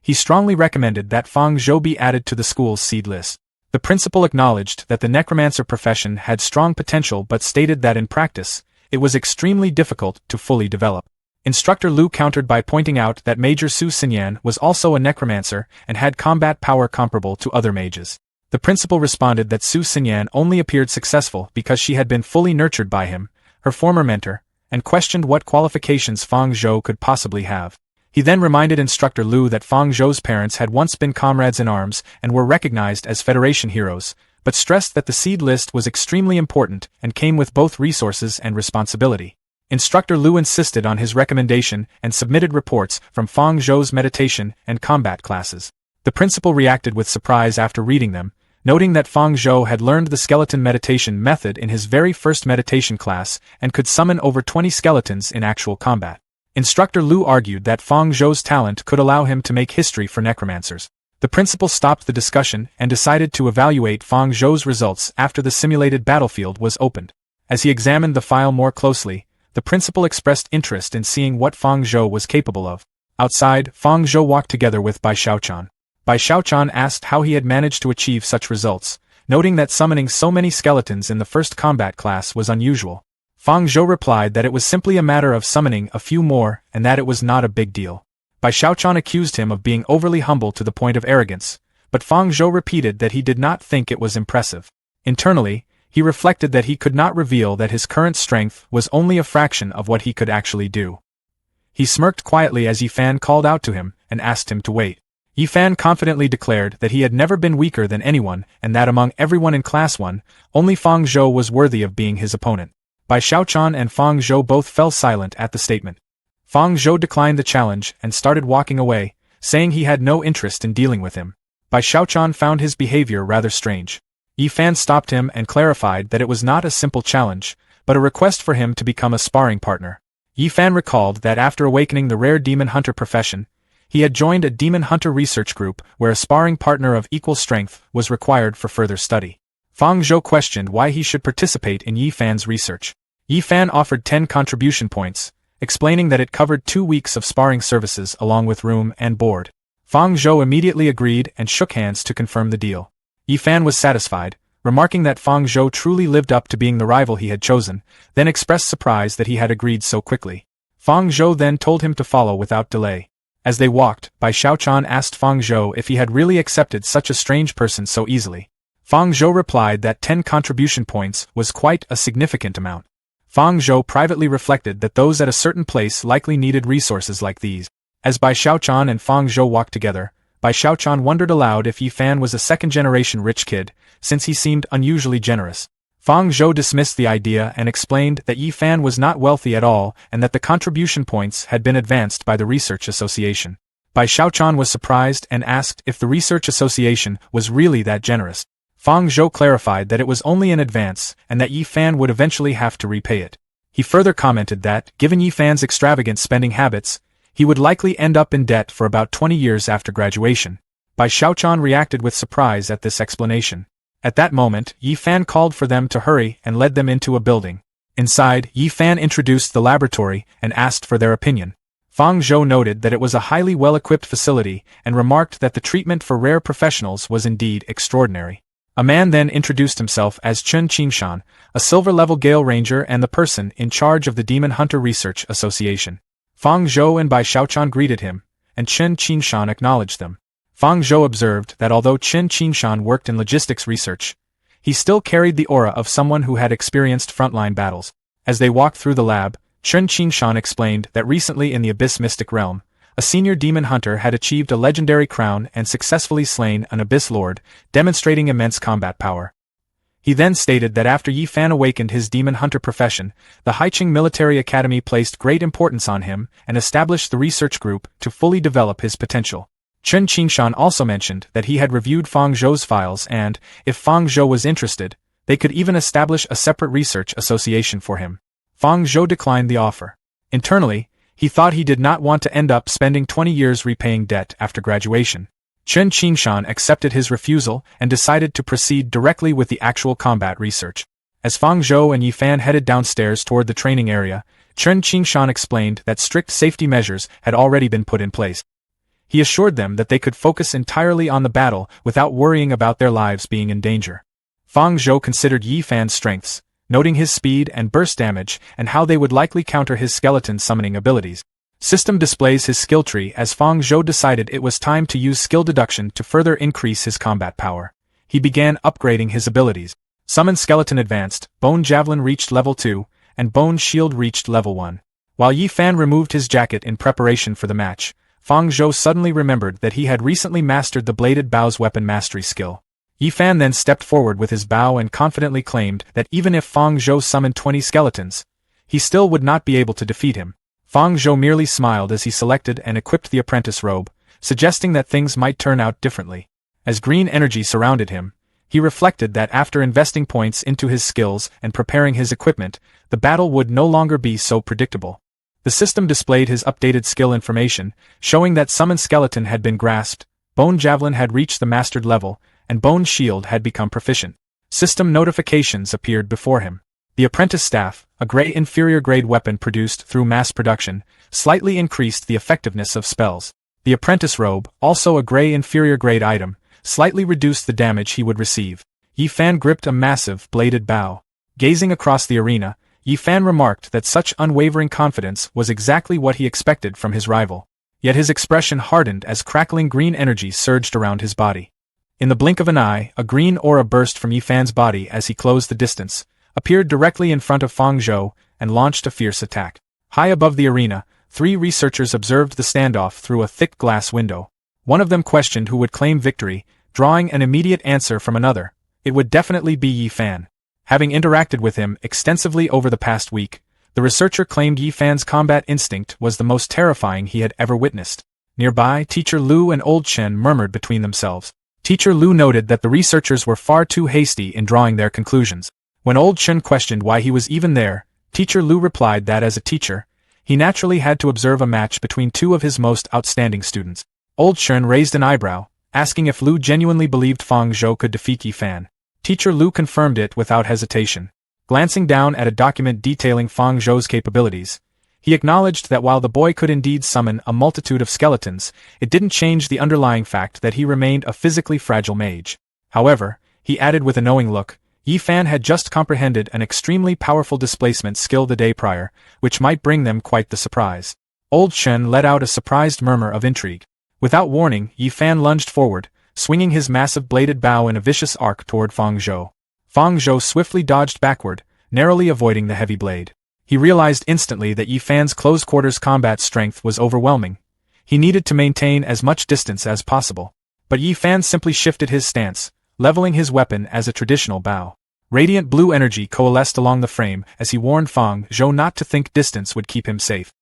He strongly recommended that Fang Zhou be added to the school's seed list. The principal acknowledged that the necromancer profession had strong potential but stated that in practice, it was extremely difficult to fully develop. Instructor Lu countered by pointing out that Major Su Xinyan was also a necromancer and had combat power comparable to other mages. The principal responded that Su Xinyan only appeared successful because she had been fully nurtured by him, her former mentor, and questioned what qualifications Fang Zhou could possibly have. He then reminded Instructor Lu that Fang Zhou's parents had once been comrades in arms and were recognized as Federation heroes, but stressed that the seed list was extremely important and came with both resources and responsibility. Instructor Lu insisted on his recommendation and submitted reports from Fang Zhou's meditation and combat classes. The principal reacted with surprise after reading them, noting that Fang Zhou had learned the skeleton meditation method in his very first meditation class and could summon over 20 skeletons in actual combat. Instructor Lu argued that Fang Zhou's talent could allow him to make history for necromancers. The principal stopped the discussion and decided to evaluate Fang Zhou's results after the simulated battlefield was opened. As he examined the file more closely, the principal expressed interest in seeing what Fang Zhou was capable of. Outside, Fang Zhou walked together with Bai Xiaochan. Bai Xiaochan asked how he had managed to achieve such results, noting that summoning so many skeletons in the first combat class was unusual. Fang Zhou replied that it was simply a matter of summoning a few more and that it was not a big deal. Bai Xiaochan accused him of being overly humble to the point of arrogance, but Fang Zhou repeated that he did not think it was impressive. Internally, he reflected that he could not reveal that his current strength was only a fraction of what he could actually do. He smirked quietly as Yi Fan called out to him and asked him to wait. Yi Fan confidently declared that he had never been weaker than anyone and that among everyone in Class 1, only Fang Zhou was worthy of being his opponent. Bai Xiaochan and Fang Zhou both fell silent at the statement. Fang Zhou declined the challenge and started walking away, saying he had no interest in dealing with him. Bai Xiaochan found his behavior rather strange. Yi Fan stopped him and clarified that it was not a simple challenge, but a request for him to become a sparring partner. Yi Fan recalled that after awakening the rare demon hunter profession, he had joined a demon hunter research group where a sparring partner of equal strength was required for further study. Fang Zhou questioned why he should participate in Yi Fan's research. Yi Fan offered 10 contribution points, explaining that it covered 2 weeks of sparring services along with room and board. Fang Zhou immediately agreed and shook hands to confirm the deal. Yi Fan was satisfied, remarking that Fang Zhou truly lived up to being the rival he had chosen, then expressed surprise that he had agreed so quickly. Fang Zhou then told him to follow without delay. As they walked, Bai Xiaochan asked Fang Zhou if he had really accepted such a strange person so easily. Fang Zhou replied that 10 contribution points was quite a significant amount. Fang Zhou privately reflected that those at a certain place likely needed resources like these. As Bai Xiaochan and Fang Zhou walked together, Bai Xiaochan wondered aloud if Yi Fan was a second-generation rich kid, since he seemed unusually generous. Fang Zhou dismissed the idea and explained that Yi Fan was not wealthy at all and that the contribution points had been advanced by the Research Association. Bai Xiaochan was surprised and asked if the Research Association was really that generous. Fang Zhou clarified that it was only in advance and that Yi Fan would eventually have to repay it. He further commented that, given Yi Fan's extravagant spending habits, he would likely end up in debt for about 20 years after graduation. Bai Xiaochan reacted with surprise at this explanation. At that moment, Yi Fan called for them to hurry and led them into a building. Inside, Yi Fan introduced the laboratory and asked for their opinion. Fang Zhou noted that it was a highly well-equipped facility and remarked that the treatment for rare professionals was indeed extraordinary. A man then introduced himself as Chen Qingshan, a silver-level Gale Ranger and the person in charge of the Demon Hunter Research Association. Fang Zhou and Bai Xiaochan greeted him, and Chen Qingshan acknowledged them. Fang Zhou observed that although Chen Qingshan worked in logistics research, he still carried the aura of someone who had experienced frontline battles. As they walked through the lab, Chen Qingshan explained that recently in the Abyss Mystic Realm, a senior demon hunter had achieved a legendary crown and successfully slain an Abyss Lord, demonstrating immense combat power. He then stated that after Yi Fan awakened his demon hunter profession, the Haiqing Military Academy placed great importance on him and established the research group to fully develop his potential. Chen Qingshan also mentioned that he had reviewed Fang Zhou's files and, if Fang Zhou was interested, they could even establish a separate research association for him. Fang Zhou declined the offer. Internally, he thought he did not want to end up spending 20 years repaying debt after graduation. Chen Qingshan accepted his refusal and decided to proceed directly with the actual combat research. As Fang Zhou and Yi Fan headed downstairs toward the training area, Chen Qingshan explained that strict safety measures had already been put in place. He assured them that they could focus entirely on the battle without worrying about their lives being in danger. Fang Zhou considered Yi Fan's strengths, noting his speed and burst damage and how they would likely counter his skeleton summoning abilities. System displays his skill tree as Fang Zhou decided it was time to use skill deduction to further increase his combat power. He began upgrading his abilities. Summon Skeleton advanced, Bone Javelin reached level 2, and Bone Shield reached level 1. While Yi Fan removed his jacket in preparation for the match, Fang Zhou suddenly remembered that he had recently mastered the Bladed Bow's weapon mastery skill. Yi Fan then stepped forward with his bow and confidently claimed that even if Fang Zhou summoned 20 skeletons, he still would not be able to defeat him. Fang Zhou merely smiled as he selected and equipped the apprentice robe, suggesting that things might turn out differently. As green energy surrounded him, he reflected that after investing points into his skills and preparing his equipment, the battle would no longer be so predictable. The system displayed his updated skill information, showing that Summon Skeleton had been grasped, Bone Javelin had reached the mastered level, and Bone Shield had become proficient. System notifications appeared before him. The Apprentice Staff, a gray inferior grade weapon produced through mass production, slightly increased the effectiveness of spells. The Apprentice Robe, also a gray inferior grade item, slightly reduced the damage he would receive. Yi Fan gripped a massive, bladed bow. Gazing across the arena, Yi Fan remarked that such unwavering confidence was exactly what he expected from his rival. Yet his expression hardened as crackling green energy surged around his body. In the blink of an eye, a green aura burst from Yi Fan's body as he closed the distance, appeared directly in front of Fang Zhou, and launched a fierce attack. High above the arena, 3 researchers observed the standoff through a thick glass window. One of them questioned who would claim victory, drawing an immediate answer from another. It would definitely be Yi Fan. Having interacted with him extensively over the past week, the researcher claimed Yi Fan's combat instinct was the most terrifying he had ever witnessed. Nearby, Teacher Lu and Old Chen murmured between themselves. Teacher Lu noted that the researchers were far too hasty in drawing their conclusions. When Old Chen questioned why he was even there, Teacher Lu replied that as a teacher, he naturally had to observe a match between 2 of his most outstanding students. Old Chen raised an eyebrow, asking if Lu genuinely believed Fang Zhou could defeat Yi Fan. Teacher Lu confirmed it without hesitation. Glancing down at a document detailing Fang Zhou's capabilities, he acknowledged that while the boy could indeed summon a multitude of skeletons, it didn't change the underlying fact that he remained a physically fragile mage. However, he added with a knowing look, Yi Fan had just comprehended an extremely powerful displacement skill the day prior, which might bring them quite the surprise. Old Chen let out a surprised murmur of intrigue. Without warning, Yi Fan lunged forward, swinging his massive bladed bow in a vicious arc toward Fang Zhou. Fang Zhou swiftly dodged backward, narrowly avoiding the heavy blade. He realized instantly that Yi Fan's close-quarters combat strength was overwhelming. He needed to maintain as much distance as possible. But Yi Fan simply shifted his stance, leveling his weapon as a traditional bow. Radiant blue energy coalesced along the frame as he warned Fang Zhou not to think distance would keep him safe.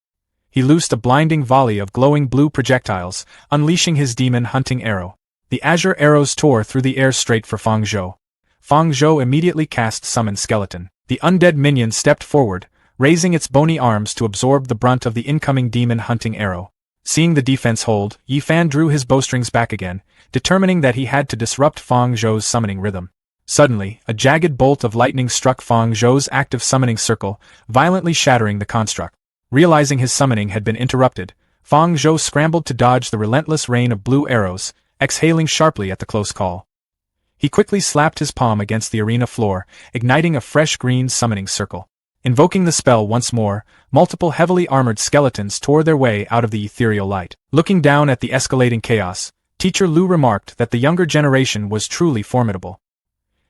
He loosed a blinding volley of glowing blue projectiles, unleashing his demon-hunting arrow. The azure arrows tore through the air straight for Fang Zhou. Fang Zhou immediately cast Summon Skeleton. The undead minion stepped forward, raising its bony arms to absorb the brunt of the incoming demon-hunting arrow. Seeing the defense hold, Yi Fan drew his bowstrings back again, determining that he had to disrupt Fang Zhou's summoning rhythm. Suddenly, a jagged bolt of lightning struck Fang Zhou's active summoning circle, violently shattering the construct. Realizing his summoning had been interrupted, Fang Zhou scrambled to dodge the relentless rain of blue arrows, exhaling sharply at the close call. He quickly slapped his palm against the arena floor, igniting a fresh green summoning circle. Invoking the spell once more, multiple heavily armored skeletons tore their way out of the ethereal light. Looking down at the escalating chaos, Teacher Lu remarked that the younger generation was truly formidable.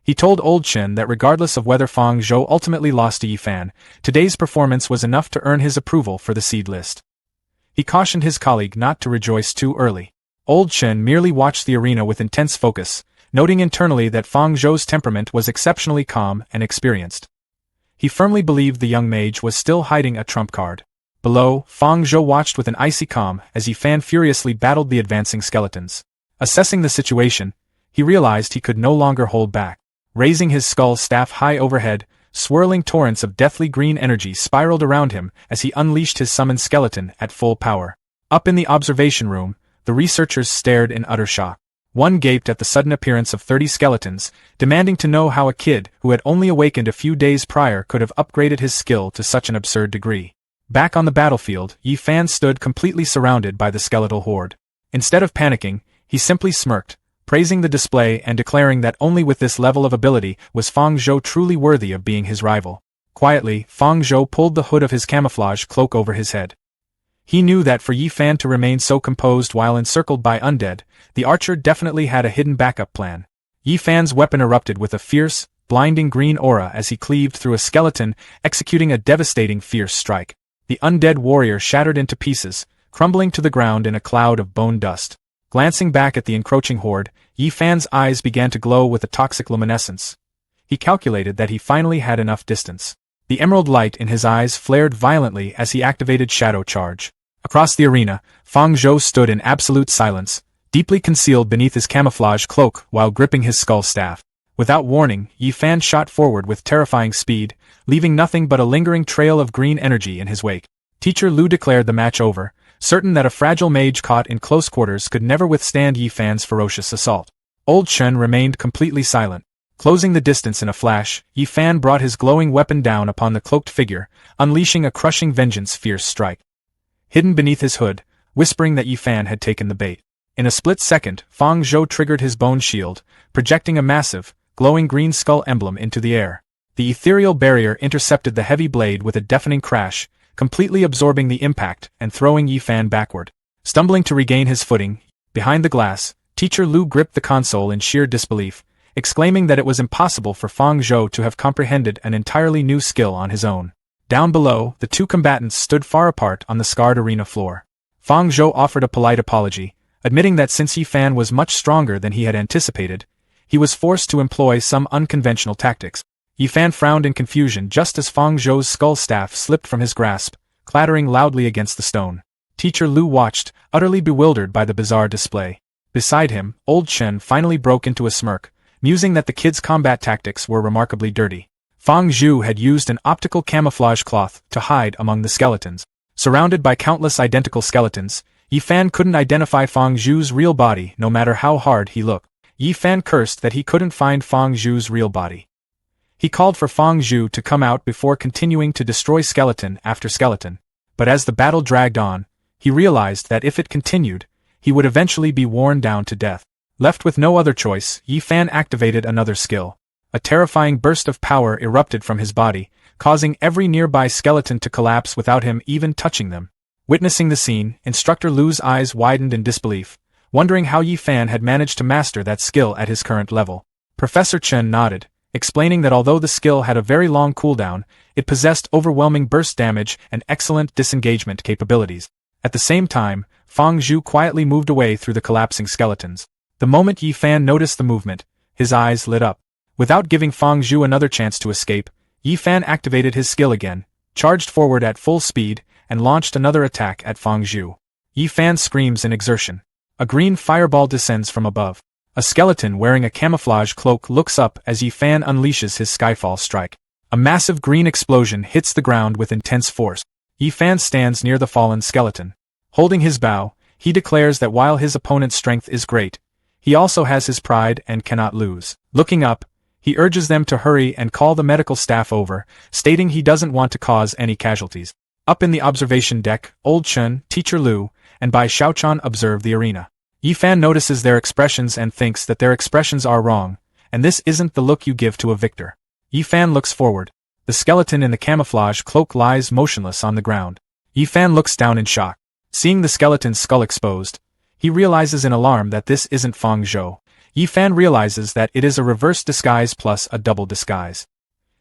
He told Old Chen that regardless of whether Fang Zhou ultimately lost to Yi Fan, today's performance was enough to earn his approval for the seed list. He cautioned his colleague not to rejoice too early. Old Chen merely watched the arena with intense focus, noting internally that Fang Zhou's temperament was exceptionally calm and experienced. He firmly believed the young mage was still hiding a trump card. Below, Fang Zhou watched with an icy calm as Yi Fan furiously battled the advancing skeletons. Assessing the situation, he realized he could no longer hold back. Raising his skull staff high overhead, swirling torrents of deathly green energy spiraled around him as he unleashed his summoned skeleton at full power. Up in the observation room, the researchers stared in utter shock. One gaped at the sudden appearance of 30 skeletons, demanding to know how a kid who had only awakened a few days prior could have upgraded his skill to such an absurd degree. Back on the battlefield, Yi Fan stood completely surrounded by the skeletal horde. Instead of panicking, he simply smirked, praising the display and declaring that only with this level of ability was Fang Zhou truly worthy of being his rival. Quietly, Fang Zhou pulled the hood of his camouflage cloak over his head. He knew that for Yi Fan to remain so composed while encircled by undead, the archer definitely had a hidden backup plan. Yi Fan's weapon erupted with a fierce, blinding green aura as he cleaved through a skeleton, executing a devastating fierce strike. The undead warrior shattered into pieces, crumbling to the ground in a cloud of bone dust. Glancing back at the encroaching horde, Yi Fan's eyes began to glow with a toxic luminescence. He calculated that he finally had enough distance. The emerald light in his eyes flared violently as he activated Shadow Charge. Across the arena, Fang Zhou stood in absolute silence, deeply concealed beneath his camouflage cloak while gripping his skull staff. Without warning, Yi Fan shot forward with terrifying speed, leaving nothing but a lingering trail of green energy in his wake. Teacher Lu declared the match over, certain that a fragile mage caught in close quarters could never withstand Yi Fan's ferocious assault. Old Chen remained completely silent. Closing the distance in a flash, Yi Fan brought his glowing weapon down upon the cloaked figure, unleashing a crushing vengeance fierce strike. Hidden beneath his hood, whispering that Yi Fan had taken the bait. In a split second, Fang Zhou triggered his bone shield, projecting a massive, glowing green skull emblem into the air. The ethereal barrier intercepted the heavy blade with a deafening crash, completely absorbing the impact and throwing Yifan backward. Stumbling to regain his footing, behind the glass, Teacher Lu gripped the console in sheer disbelief, exclaiming that it was impossible for Fang Zhou to have comprehended an entirely new skill on his own. Down below, the two combatants stood far apart on the scarred arena floor. Fang Zhou offered a polite apology, admitting that since Yifan was much stronger than he had anticipated, he was forced to employ some unconventional tactics. Yifan frowned in confusion just as Fang Zhou's skull staff slipped from his grasp, clattering loudly against the stone. Teacher Lu watched, utterly bewildered by the bizarre display. Beside him, old Chen finally broke into a smirk, musing that the kid's combat tactics were remarkably dirty. Fang Zhou had used an optical camouflage cloth to hide among the skeletons. Surrounded by countless identical skeletons, Yifan couldn't identify Fang Zhou's real body no matter how hard he looked. Yifan cursed that he couldn't find Fang Zhou's real body. He called for Fang Zhou to come out before continuing to destroy skeleton after skeleton, but as the battle dragged on, he realized that if it continued, he would eventually be worn down to death. Left with no other choice, Yifan activated another skill. A terrifying burst of power erupted from his body, causing every nearby skeleton to collapse without him even touching them. Witnessing the scene, Instructor Lu's eyes widened in disbelief, wondering how Yifan had managed to master that skill at his current level. Professor Chen nodded, explaining that although the skill had a very long cooldown, it possessed overwhelming burst damage and excellent disengagement capabilities. At the same time, Fang Zhou quietly moved away through the collapsing skeletons. The moment Yifan noticed the movement, his eyes lit up. Without giving Fang Zhou another chance to escape, Yifan activated his skill again, charged forward at full speed, and launched another attack at Fang Zhou. Yifan screams in exertion. A green fireball descends from above. A skeleton wearing a camouflage cloak looks up as Yifan unleashes his Skyfall strike. A massive green explosion hits the ground with intense force. Yifan stands near the fallen skeleton. Holding his bow, he declares that while his opponent's strength is great, he also has his pride and cannot lose. Looking up, he urges them to hurry and call the medical staff over, stating he doesn't want to cause any casualties. Up in the observation deck, Old Chen, Teacher Lu, and Bai Xiaochan observe the arena. Yifan notices their expressions and thinks that their expressions are wrong, and this isn't the look you give to a victor. Yifan looks forward. The skeleton in the camouflage cloak lies motionless on the ground. Yifan looks down in shock. Seeing the skeleton's skull exposed, he realizes in alarm that this isn't Fang Zhou. Yifan realizes that it is a reverse disguise plus a double disguise.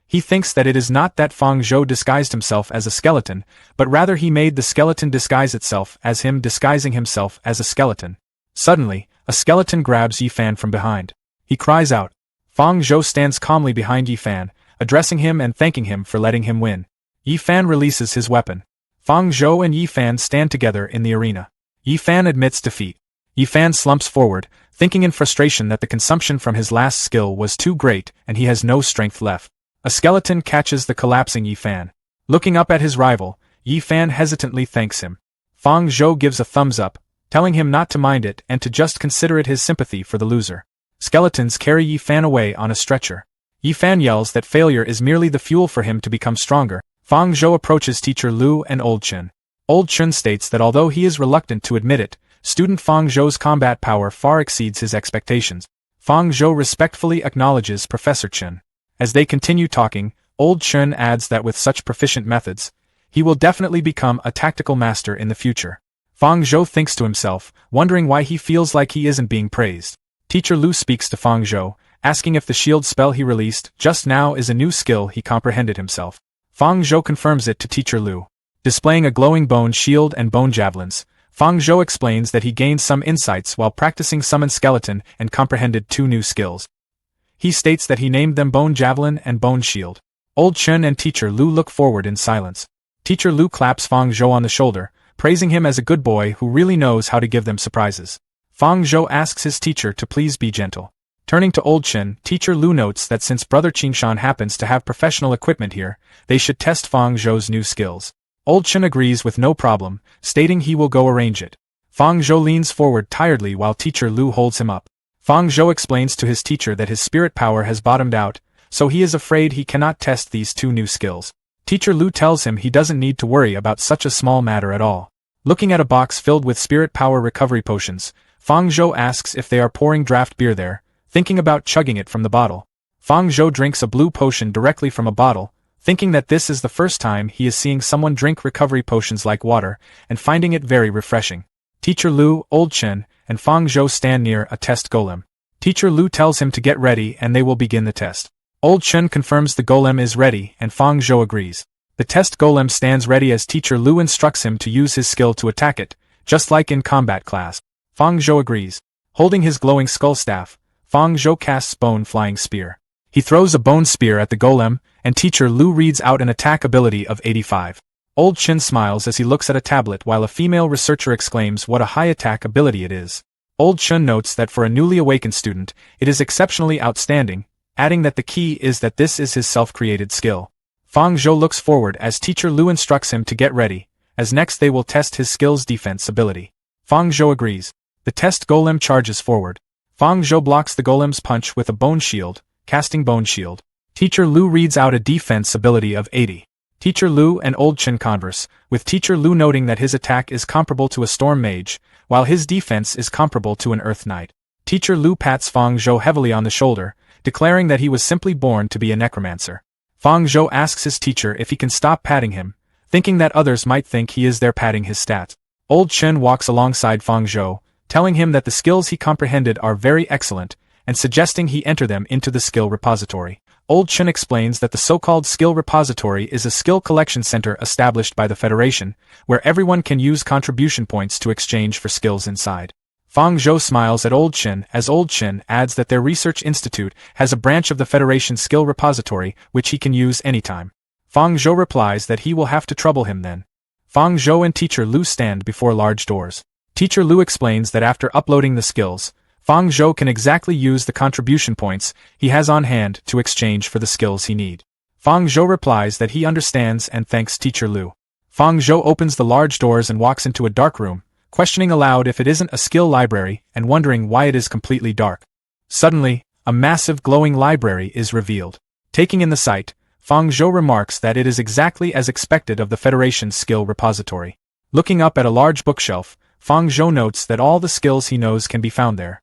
He thinks that it is not that Fang Zhou disguised himself as a skeleton, but rather he made the skeleton disguise itself as him disguising himself as a skeleton. Suddenly, a skeleton grabs Yifan from behind. He cries out. Fang Zhou stands calmly behind Yifan, addressing him and thanking him for letting him win. Yifan releases his weapon. Fang Zhou and Yifan stand together in the arena. Yifan admits defeat. Yifan slumps forward, thinking in frustration that the consumption from his last skill was too great and he has no strength left. A skeleton catches the collapsing Yifan. Looking up at his rival, Yifan hesitantly thanks him. Fang Zhou gives a thumbs up, telling him not to mind it and to just consider it his sympathy for the loser. Skeletons carry Yifan away on a stretcher. Yifan yells that failure is merely the fuel for him to become stronger. Fang Zhou approaches Teacher Lu and Old Chen. Old Chen states that although he is reluctant to admit it, student Fang Zhou's combat power far exceeds his expectations. Fang Zhou respectfully acknowledges Professor Chen. As they continue talking, Old Chen adds that with such proficient methods, he will definitely become a tactical master in the future. Fang Zhou thinks to himself, wondering why he feels like he isn't being praised. Teacher Lu speaks to Fang Zhou, asking if the shield spell he released just now is a new skill he comprehended himself. Fang Zhou confirms it to Teacher Lu. Displaying a glowing bone shield and bone javelins, Fang Zhou explains that he gained some insights while practicing Summon Skeleton and comprehended 2 new skills. He states that he named them Bone Javelin and Bone Shield. Old Chen and Teacher Lu look forward in silence. Teacher Lu claps Fang Zhou on the shoulder, praising him as a good boy who really knows how to give them surprises. Fang Zhou asks his teacher to please be gentle. Turning to Old Chen, Teacher Lu notes that since Brother Qingshan happens to have professional equipment here, they should test Fang Zhou's new skills. Old Chen agrees with no problem, stating he will go arrange it. Fang Zhou leans forward tiredly while Teacher Lu holds him up. Fang Zhou explains to his teacher that his spirit power has bottomed out, so he is afraid he cannot test these 2 new skills. Teacher Lu tells him he doesn't need to worry about such a small matter at all. Looking at a box filled with spirit power recovery potions, Fang Zhou asks if they are pouring draft beer there, thinking about chugging it from the bottle. Fang Zhou drinks a blue potion directly from a bottle, thinking that this is the first time he is seeing someone drink recovery potions like water, and finding it very refreshing. Teacher Lu, Old Chen, and Fang Zhou stand near a test golem. Teacher Lu tells him to get ready and they will begin the test. Old Chen confirms the golem is ready and Fang Zhou agrees. The test golem stands ready as Teacher Lu instructs him to use his skill to attack it, just like in combat class. Fang Zhou agrees. Holding his glowing skull staff, Fang Zhou casts Bone Flying Spear. He throws a bone spear at the golem, and Teacher Lu reads out an attack ability of 85. Old Chen smiles as he looks at a tablet while a female researcher exclaims what a high attack ability it is. Old Chen notes that for a newly awakened student, it is exceptionally outstanding, adding that the key is that this is his self-created skill. Fang Zhou looks forward as Teacher Lu instructs him to get ready, as next they will test his skill's defense ability. Fang Zhou agrees. The test golem charges forward. Fang Zhou blocks the golem's punch with a bone shield, casting Bone Shield. Teacher Lu reads out a defense ability of 80. Teacher Lu and Old Chen converse, with Teacher Lu noting that his attack is comparable to a Storm Mage, while his defense is comparable to an Earth Knight. Teacher Lu pats Fang Zhou heavily on the shoulder, declaring that he was simply born to be a necromancer. Fang Zhou asks his teacher if he can stop patting him, thinking that others might think he is there patting his stats. Old Chen walks alongside Fang Zhou, telling him that the skills he comprehended are very excellent, and suggesting he enter them into the skill repository. Old Chen explains that the so-called skill repository is a skill collection center established by the Federation, where everyone can use contribution points to exchange for skills inside. Fang Zhou smiles at Old Chen as Old Chen adds that their research institute has a branch of the Federation skill repository which he can use anytime. Fang Zhou replies that he will have to trouble him then. Fang Zhou and Teacher Lu stand before large doors. Teacher Lu explains that after uploading the skills, Fang Zhou can exactly use the contribution points he has on hand to exchange for the skills he need. Fang Zhou replies that he understands and thanks Teacher Lu. Fang Zhou opens the large doors and walks into a dark room, questioning aloud if it isn't a skill library and wondering why it is completely dark. Suddenly, a massive glowing library is revealed. Taking in the sight, Fang Zhou remarks that it is exactly as expected of the Federation's skill repository. Looking up at a large bookshelf, Fang Zhou notes that all the skills he knows can be found there.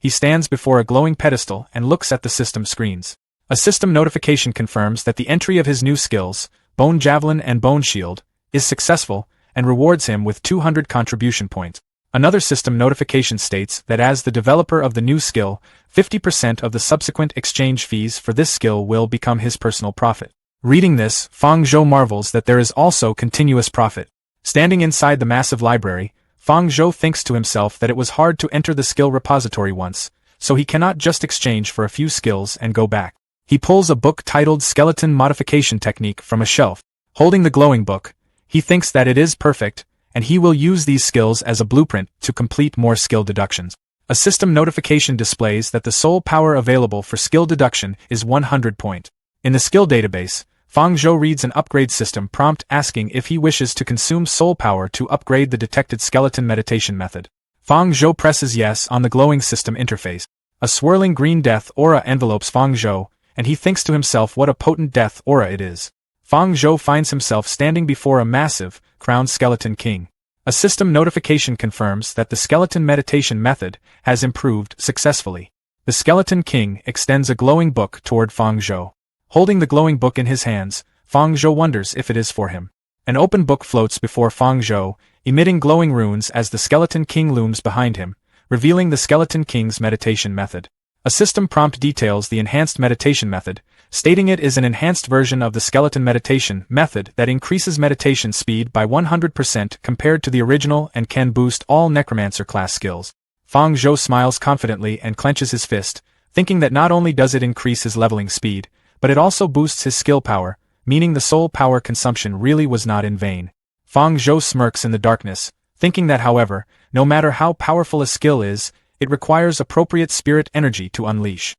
He stands before a glowing pedestal and looks at the system screens. A system notification confirms that the entry of his new skills, Bone Javelin and Bone Shield, is successful, and rewards him with 200 contribution points. Another system notification states that as the developer of the new skill, 50% of the subsequent exchange fees for this skill will become his personal profit. Reading this, Fang Zhou marvels that there is also continuous profit. Standing inside the massive library, Fang Zhou thinks to himself that it was hard to enter the skill repository once, so he cannot just exchange for a few skills and go back. He pulls a book titled Skeleton Modification Technique from a shelf. Holding the glowing book, he thinks that it is perfect, and he will use these skills as a blueprint to complete more skill deductions. A system notification displays that the soul power available for skill deduction is 100 point. In the skill database, Fang Zhou reads an upgrade system prompt asking if he wishes to consume soul power to upgrade the detected skeleton meditation method. Fang Zhou presses yes on the glowing system interface. A swirling green death aura envelopes Fang Zhou, and he thinks to himself what a potent death aura it is. Fang Zhou finds himself standing before a massive, crowned skeleton king. A system notification confirms that the skeleton meditation method has improved successfully. The skeleton king extends a glowing book toward Fang Zhou. Holding the glowing book in his hands, Fang Zhou wonders if it is for him. An open book floats before Fang Zhou, emitting glowing runes as the skeleton king looms behind him, revealing the skeleton king's meditation method. A system prompt details the enhanced meditation method, stating it is an enhanced version of the skeleton meditation method that increases meditation speed by 100% compared to the original and can boost all Necromancer class skills. Fang Zhou smiles confidently and clenches his fist, thinking that not only does it increase his leveling speed, but it also boosts his skill power, meaning the soul power consumption really was not in vain. Fang Zhou smirks in the darkness, thinking that however, no matter how powerful a skill is, it requires appropriate spirit energy to unleash.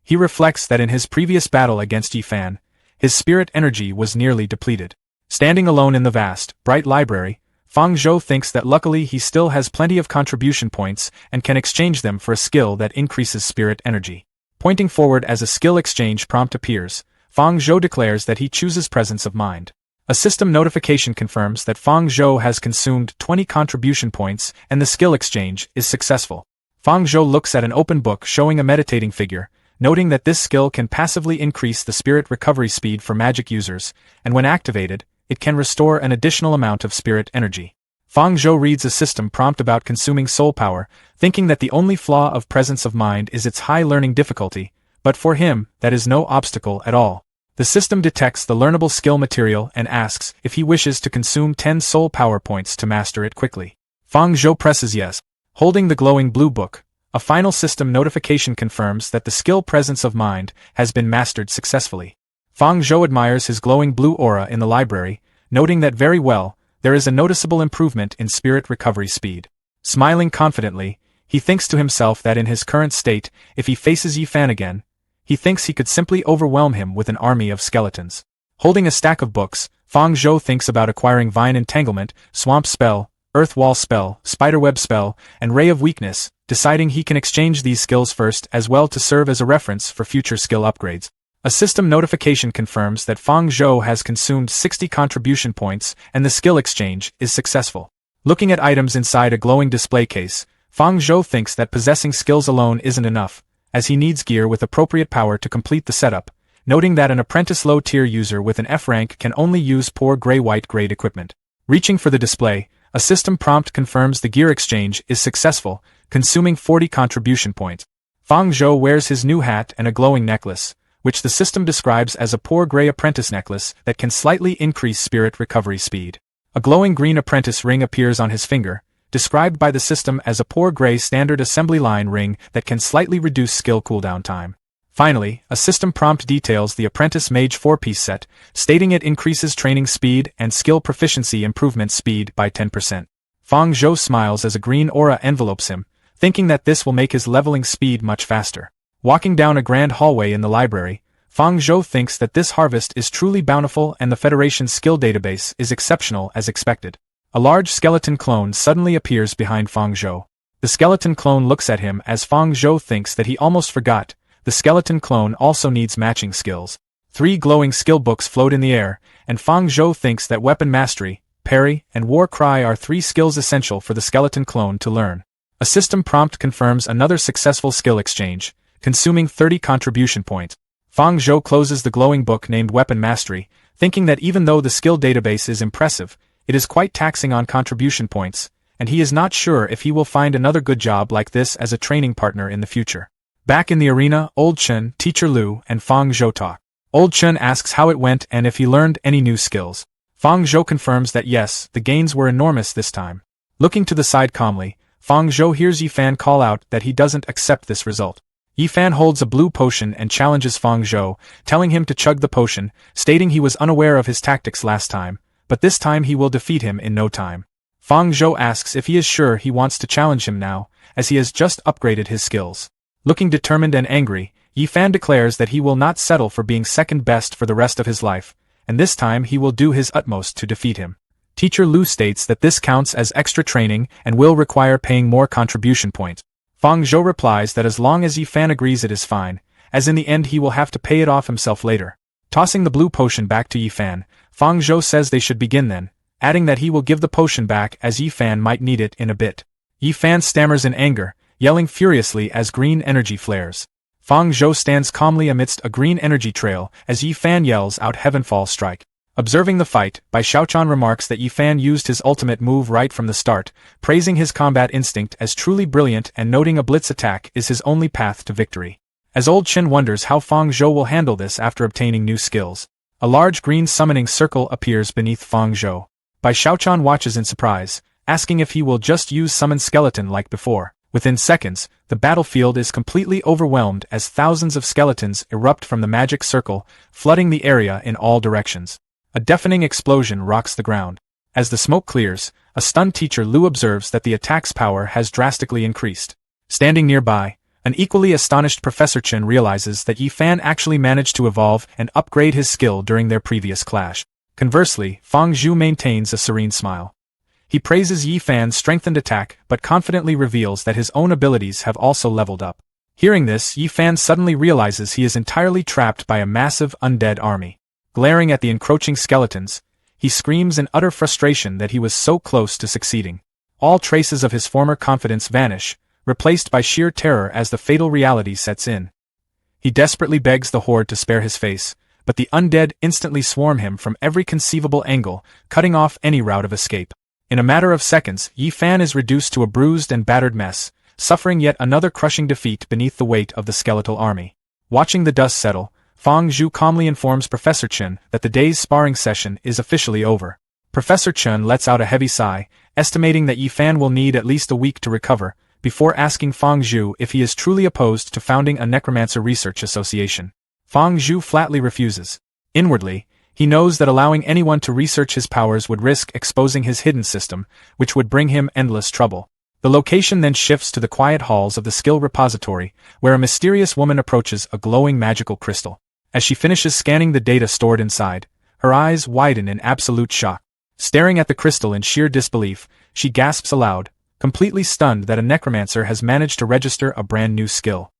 He reflects that in his previous battle against Yifan, his spirit energy was nearly depleted. Standing alone in the vast, bright library, Fang Zhou thinks that luckily he still has plenty of contribution points and can exchange them for a skill that increases spirit energy. Pointing forward as a skill exchange prompt appears, Fang Zhou declares that he chooses presence of mind. A system notification confirms that Fang Zhou has consumed 20 contribution points and the skill exchange is successful. Fang Zhou looks at an open book showing a meditating figure, noting that this skill can passively increase the spirit recovery speed for magic users, and when activated, it can restore an additional amount of spirit energy. Fang Zhou reads a system prompt about consuming soul power, thinking that the only flaw of presence of mind is its high learning difficulty, but for him, that is no obstacle at all. The system detects the learnable skill material and asks if he wishes to consume 10 soul power points to master it quickly. Fang Zhou presses yes. Holding the glowing blue book, a final system notification confirms that the skill presence of mind has been mastered successfully. Fang Zhou admires his glowing blue aura in the library, noting that very well, there is a noticeable improvement in spirit recovery speed. Smiling confidently, he thinks to himself that in his current state, if he faces Yifan again, he thinks he could simply overwhelm him with an army of skeletons. Holding a stack of books, Fang Zhou thinks about acquiring Vine Entanglement, Swamp Spell, Earth Wall Spell, Spiderweb Spell, and Ray of Weakness, deciding he can exchange these skills first as well to serve as a reference for future skill upgrades. A system notification confirms that Fang Zhou has consumed 60 contribution points and the skill exchange is successful. Looking at items inside a glowing display case, Fang Zhou thinks that possessing skills alone isn't enough, as he needs gear with appropriate power to complete the setup, noting that an apprentice low-tier user with an F rank can only use poor gray-white grade equipment. Reaching for the display, a system prompt confirms the gear exchange is successful, consuming 40 contribution points. Fang Zhou wears his new hat and a glowing necklace, which the system describes as a poor gray apprentice necklace that can slightly increase spirit recovery speed. A glowing green apprentice ring appears on his finger, described by the system as a poor gray standard assembly line ring that can slightly reduce skill cooldown time. Finally, a system prompt details the apprentice mage 4-piece set, stating it increases training speed and skill proficiency improvement speed by 10%. Fang Zhou smiles as a green aura envelopes him, thinking that this will make his leveling speed much faster. Walking down a grand hallway in the library, Fang Zhou thinks that this harvest is truly bountiful and the Federation's skill database is exceptional as expected. A large skeleton clone suddenly appears behind Fang Zhou. The skeleton clone looks at him as Fang Zhou thinks that he almost forgot. The skeleton clone also needs matching skills. 3 glowing skill books float in the air, and Fang Zhou thinks that weapon mastery, parry, and war cry are 3 skills essential for the skeleton clone to learn. A system prompt confirms another successful skill exchange, consuming 30 contribution points. Fang Zhou closes the glowing book named Weapon Mastery, thinking that even though the skill database is impressive, it is quite taxing on contribution points, and he is not sure if he will find another good job like this as a training partner in the future. Back in the arena, Old Chen, Teacher Lu, and Fang Zhou talk. Old Chen asks how it went and if he learned any new skills. Fang Zhou confirms that yes, the gains were enormous this time. Looking to the side calmly, Fang Zhou hears Yifan call out that he doesn't accept this result. Yifan holds a blue potion and challenges Fang Zhou, telling him to chug the potion, stating he was unaware of his tactics last time, but this time he will defeat him in no time. Fang Zhou asks if he is sure he wants to challenge him now, as he has just upgraded his skills. Looking determined and angry, Yifan declares that he will not settle for being second best for the rest of his life, and this time he will do his utmost to defeat him. Teacher Lu states that this counts as extra training and will require paying more contribution points. Fang Zhou replies that as long as Yifan agrees it is fine, as in the end he will have to pay it off himself later. Tossing the blue potion back to Yifan, Fang Zhou says they should begin then, adding that he will give the potion back as Yifan might need it in a bit. Yifan stammers in anger, yelling furiously as green energy flares. Fang Zhou stands calmly amidst a green energy trail as Yifan yells out Heavenfall Strike. Observing the fight, Bai Xiaochan remarks that Yifan used his ultimate move right from the start, praising his combat instinct as truly brilliant and noting a blitz attack is his only path to victory. As Old Chen wonders how Fang Zhou will handle this after obtaining new skills, a large green summoning circle appears beneath Fang Zhou. Bai Xiaochan watches in surprise, asking if he will just use summon skeleton like before. Within seconds, the battlefield is completely overwhelmed as thousands of skeletons erupt from the magic circle, flooding the area in all directions. A deafening explosion rocks the ground. As the smoke clears, a stunned Teacher Lu observes that the attack's power has drastically increased. Standing nearby, an equally astonished Professor Chen realizes that Yifan actually managed to evolve and upgrade his skill during their previous clash. Conversely, Fang Zhou maintains a serene smile. He praises Yifan's strengthened attack but confidently reveals that his own abilities have also leveled up. Hearing this, Yifan suddenly realizes he is entirely trapped by a massive undead army. Glaring at the encroaching skeletons, he screams in utter frustration that he was so close to succeeding. All traces of his former confidence vanish, replaced by sheer terror as the fatal reality sets in. He desperately begs the horde to spare his face, but the undead instantly swarm him from every conceivable angle, cutting off any route of escape. In a matter of seconds, Yi Fan is reduced to a bruised and battered mess, suffering yet another crushing defeat beneath the weight of the skeletal army. Watching the dust settle, Fang Zhu calmly informs Professor Chen that the day's sparring session is officially over. Professor Chen lets out a heavy sigh, estimating that Yi Fan will need at least a week to recover, before asking Fang Zhu if he is truly opposed to founding a Necromancer research association. Fang Zhu flatly refuses. Inwardly, he knows that allowing anyone to research his powers would risk exposing his hidden system, which would bring him endless trouble. The location then shifts to the quiet halls of the skill repository, where a mysterious woman approaches a glowing magical crystal. As she finishes scanning the data stored inside, her eyes widen in absolute shock. Staring at the crystal in sheer disbelief, she gasps aloud, completely stunned that a necromancer has managed to register a brand new skill.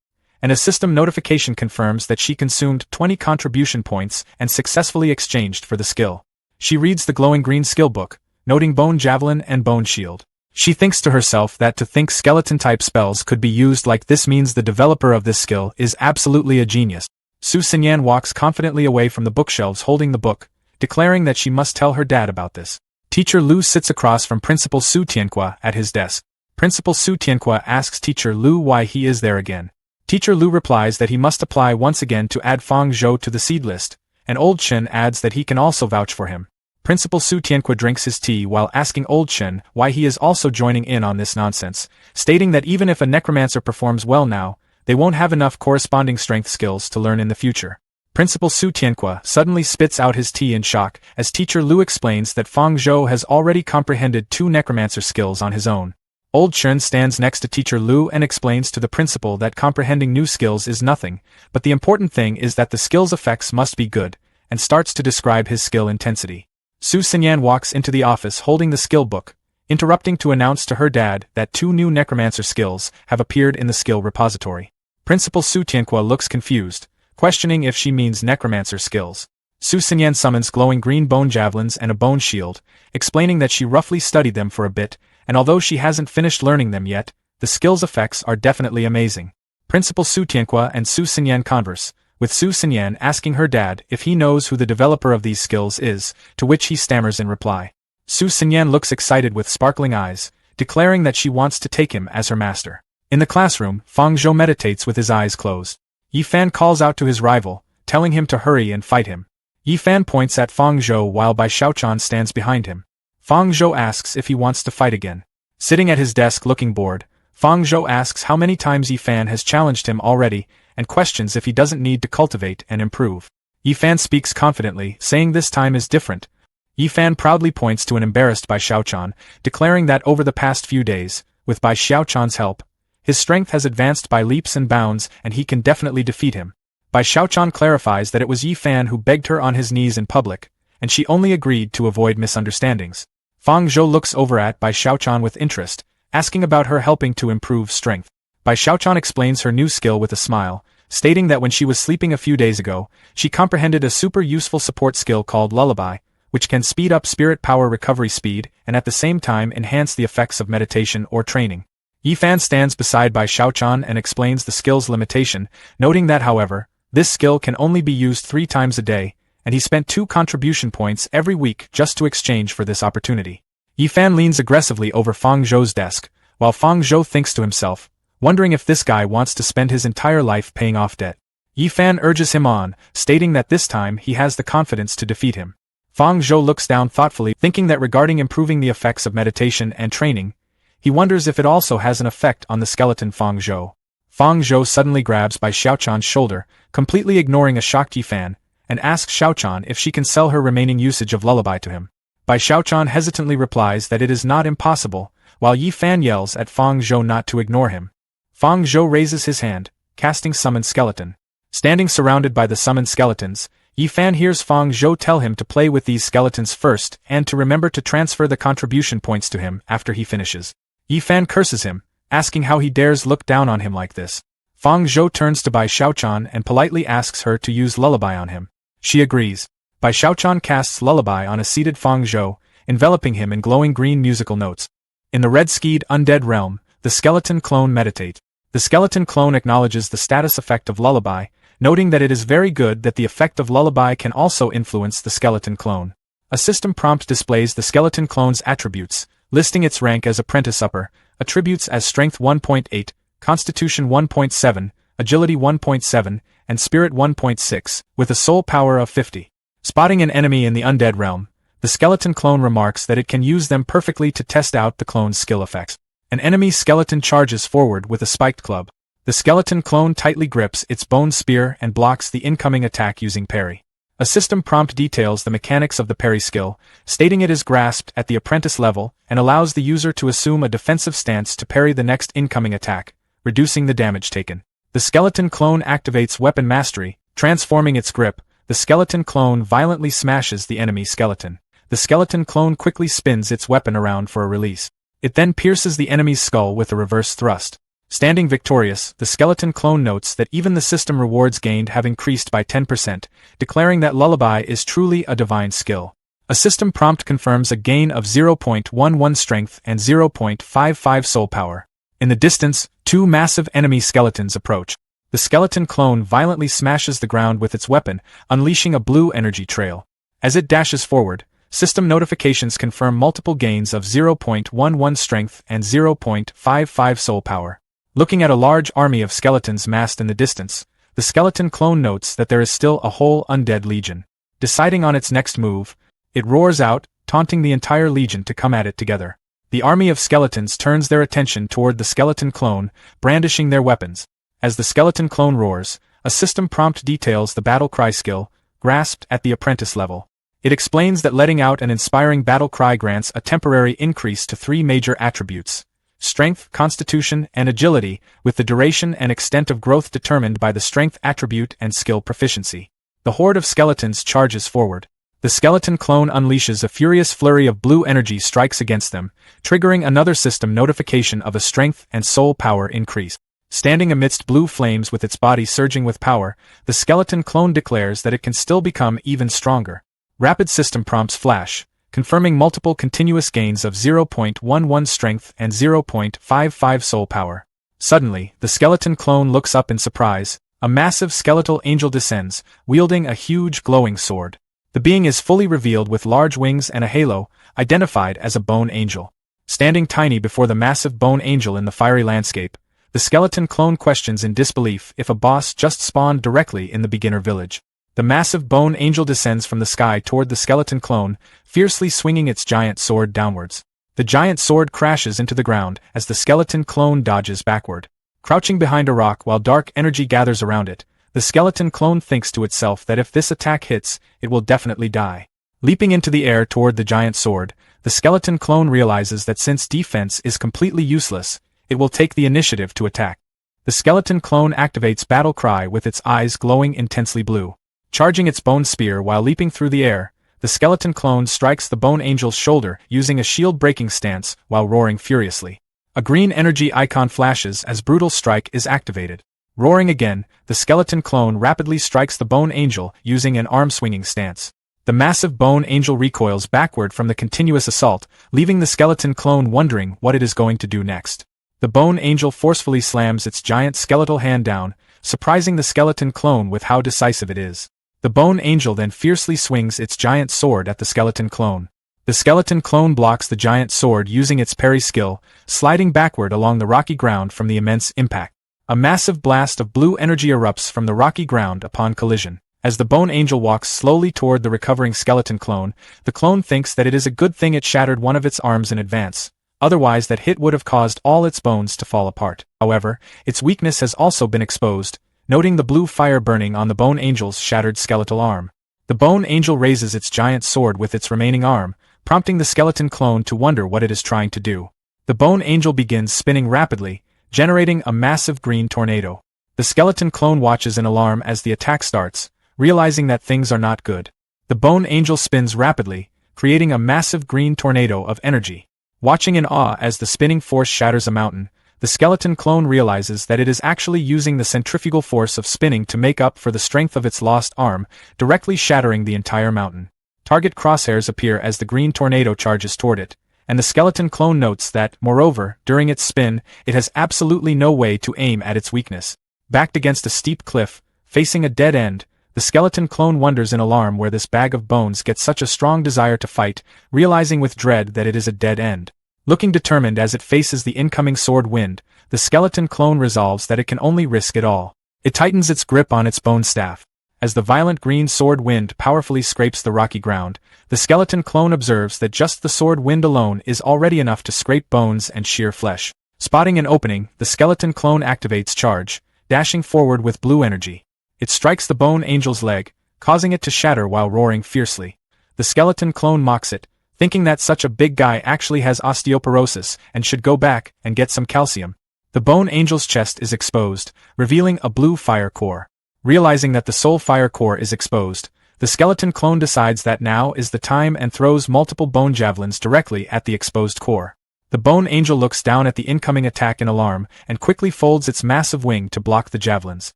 And a system notification confirms that she consumed 20 contribution points and successfully exchanged for the skill. She reads the glowing green skill book, noting Bone Javelin and Bone Shield. She thinks to herself that to think skeleton-type spells could be used like this means the developer of this skill is absolutely a genius. Su Xinyan walks confidently away from the bookshelves holding the book, declaring that she must tell her dad about this. Teacher Lu sits across from Principal Su Tianhua at his desk. Principal Su Tianhua asks Teacher Lu why he is there again. Teacher Lu replies that he must apply once again to add Fang Zhou to the seed list, and Old Chen adds that he can also vouch for him. Principal Su Tianhua drinks his tea while asking Old Chen why he is also joining in on this nonsense, stating that even if a necromancer performs well now, they won't have enough corresponding strength skills to learn in the future. Principal Su Tianhua suddenly spits out his tea in shock as Teacher Lu explains that Fang Zhou has already comprehended 2 necromancer skills on his own. Old Chen stands next to Teacher Lu and explains to the principal that comprehending new skills is nothing, but the important thing is that the skill's effects must be good, and starts to describe his skill intensity. Su Xinyan walks into the office holding the skill book, interrupting to announce to her dad that 2 new necromancer skills have appeared in the skill repository. Principal Su Tianhua looks confused, questioning if she means necromancer skills. Su Xinyan summons glowing green bone javelins and a bone shield, explaining that she roughly studied them for a bit, and although she hasn't finished learning them yet, the skill's effects are definitely amazing. Principal Su Tianhua and Su Xinyan converse, with Su Xinyan asking her dad if he knows who the developer of these skills is, to which he stammers in reply. Su Xinyan looks excited with sparkling eyes, declaring that she wants to take him as her master. In the classroom, Fang Zhou meditates with his eyes closed. Yi Fan calls out to his rival, telling him to hurry and fight him. Yi Fan points at Fang Zhou while Bai Xiaochan stands behind him. Fang Zhou asks if he wants to fight again. Sitting at his desk looking bored, Fang Zhou asks how many times Yi Fan has challenged him already, and questions if he doesn't need to cultivate and improve. Yi Fan speaks confidently, saying this time is different. Yi Fan proudly points to an embarrassed Bai Xiaochan, declaring that over the past few days, with Bai Xiaochan's help, his strength has advanced by leaps and bounds and he can definitely defeat him. Bai Xiaochan clarifies that it was Yi Fan who begged her on his knees in public, and she only agreed to avoid misunderstandings. Fang Zhou looks over at Bai Xiaochan with interest, asking about her helping to improve strength. Bai Xiaochan explains her new skill with a smile, stating that when she was sleeping a few days ago, she comprehended a super useful support skill called Lullaby, which can speed up spirit power recovery speed and at the same time enhance the effects of meditation or training. Yi Fan stands beside Bai Xiaochan and explains the skill's limitation, noting that however, this skill can only be used 3 times a day, and he spent 2 contribution points every week just to exchange for this opportunity. Yi Fan leans aggressively over Fang Zhou's desk, while Fang Zhou thinks to himself, wondering if this guy wants to spend his entire life paying off debt. Yi Fan urges him on, stating that this time he has the confidence to defeat him. Fang Zhou looks down thoughtfully, thinking that regarding improving the effects of meditation and training, he wonders if it also has an effect on the skeleton Fang Zhou. Fang Zhou suddenly grabs Bai Xiaochan's shoulder, completely ignoring a shocked Yi Fan, and asks Xiaochan if she can sell her remaining usage of Lullaby to him. Bai Xiaochan hesitantly replies that it is not impossible, while Yi Fan yells at Fang Zhou not to ignore him. Fang Zhou raises his hand, casting Summon Skeleton. Standing surrounded by the summoned skeletons, Yi Fan hears Fang Zhou tell him to play with these skeletons first and to remember to transfer the contribution points to him after he finishes. Yi Fan curses him, asking how he dares look down on him like this. Fang Zhou turns to Bai Xiaochan and politely asks her to use Lullaby on him. She agrees. Bai Xiaochan casts Lullaby on a seated Fang Zhou, enveloping him in glowing green musical notes. In the red-skied undead realm, the skeleton clone meditate. The skeleton clone acknowledges the status effect of Lullaby, noting that it is very good that the effect of lullaby can also influence the skeleton clone. A system prompt displays the skeleton clone's attributes, listing its rank as apprentice upper, attributes as strength 1.8, constitution 1.7, agility 1.7, and spirit 1.6, with a soul power of 50. Spotting an enemy in the undead realm, the skeleton clone remarks that it can use them perfectly to test out the clone's skill effects. An enemy skeleton charges forward with a spiked club. The skeleton clone tightly grips its bone spear and blocks the incoming attack using parry. A system prompt details the mechanics of the parry skill, stating it is grasped at the apprentice level and allows the user to assume a defensive stance to parry the next incoming attack, reducing the damage taken. The skeleton clone activates weapon mastery, transforming its grip. The skeleton clone violently smashes the enemy skeleton. The skeleton clone quickly spins its weapon around for a release. It then pierces the enemy's skull with a reverse thrust. Standing victorious, the skeleton clone notes that even the system rewards gained have increased by 10%, declaring that lullaby is truly a divine skill. A system prompt confirms a gain of 0.11 strength and 0.55 soul power. In the distance, two massive enemy skeletons approach. The skeleton clone violently smashes the ground with its weapon, unleashing a blue energy trail. As it dashes forward, system notifications confirm multiple gains of 0.11 strength and 0.55 soul power. Looking at a large army of skeletons massed in the distance, the skeleton clone notes that there is still a whole undead legion. Deciding on its next move, it roars out, taunting the entire legion to come at it together. The army of skeletons turns their attention toward the skeleton clone, brandishing their weapons. As the skeleton clone roars, a system prompt details the battle cry skill, grasped at the apprentice level. It explains that letting out an inspiring battle cry grants a temporary increase to 3 major attributes: strength, constitution, and agility, with the duration and extent of growth determined by the strength attribute and skill proficiency. The horde of skeletons charges forward. The skeleton clone unleashes a furious flurry of blue energy strikes against them, triggering another system notification of a strength and soul power increase. Standing amidst blue flames with its body surging with power, the skeleton clone declares that it can still become even stronger. Rapid system prompts flash, confirming multiple continuous gains of 0.11 strength and 0.55 soul power. Suddenly, the skeleton clone looks up in surprise. A massive skeletal angel descends, wielding a huge glowing sword. The being is fully revealed with large wings and a halo, identified as a bone angel. Standing tiny before the massive bone angel in the fiery landscape, the skeleton clone questions in disbelief if a boss just spawned directly in the beginner village. The massive bone angel descends from the sky toward the skeleton clone, fiercely swinging its giant sword downwards. The giant sword crashes into the ground as the skeleton clone dodges backward. Crouching behind a rock while dark energy gathers around it, the skeleton clone thinks to itself that if this attack hits, it will definitely die. Leaping into the air toward the giant sword, the skeleton clone realizes that since defense is completely useless, it will take the initiative to attack. The skeleton clone activates Battle Cry with its eyes glowing intensely blue. Charging its bone spear while leaping through the air, the skeleton clone strikes the bone angel's shoulder using a shield-breaking stance while roaring furiously. A green energy icon flashes as Brutal Strike is activated. Roaring again, the skeleton clone rapidly strikes the bone angel using an arm-swinging stance. The massive bone angel recoils backward from the continuous assault, leaving the skeleton clone wondering what it is going to do next. The bone angel forcefully slams its giant skeletal hand down, surprising the skeleton clone with how decisive it is. The bone angel then fiercely swings its giant sword at the skeleton clone. The skeleton clone blocks the giant sword using its parry skill, sliding backward along the rocky ground from the immense impact. A massive blast of blue energy erupts from the rocky ground upon collision. As the bone angel walks slowly toward the recovering skeleton clone, the clone thinks that it is a good thing it shattered one of its arms in advance. Otherwise that hit would have caused all its bones to fall apart. However, its weakness has also been exposed, noting the blue fire burning on the bone angel's shattered skeletal arm. The bone angel raises its giant sword with its remaining arm, prompting the skeleton clone to wonder what it is trying to do. The bone angel begins spinning rapidly, generating a massive green tornado. The skeleton clone watches in alarm as the attack starts, realizing that things are not good. The bone angel spins rapidly, creating a massive green tornado of energy. Watching in awe as the spinning force shatters a mountain, the skeleton clone realizes that it is actually using the centrifugal force of spinning to make up for the strength of its lost arm, directly shattering the entire mountain. Target crosshairs appear as the green tornado charges toward it, and the skeleton clone notes that, moreover, during its spin, it has absolutely no way to aim at its weakness. Backed against a steep cliff, Facing a dead end, the skeleton clone wonders in alarm where this bag of bones gets such a strong desire to fight, realizing with dread that it is a dead end. Looking determined as it faces the incoming sword wind, the skeleton clone resolves that it can only risk it all. It tightens its grip on its bone staff. As the violent green sword wind powerfully scrapes the rocky ground, the skeleton clone observes that just the sword wind alone is already enough to scrape bones and shear flesh. Spotting an opening, the skeleton clone activates charge, dashing forward with blue energy. It strikes the bone angel's leg, causing it to shatter while roaring fiercely. The skeleton clone mocks it, thinking that such a big guy actually has osteoporosis and should go back and get some calcium. The bone angel's chest is exposed, revealing a blue fire core. Realizing that the soul fire core is exposed, the skeleton clone decides that now is the time and throws multiple bone javelins directly at the exposed core. The bone angel looks down at the incoming attack in alarm and quickly folds its massive wing to block the javelins.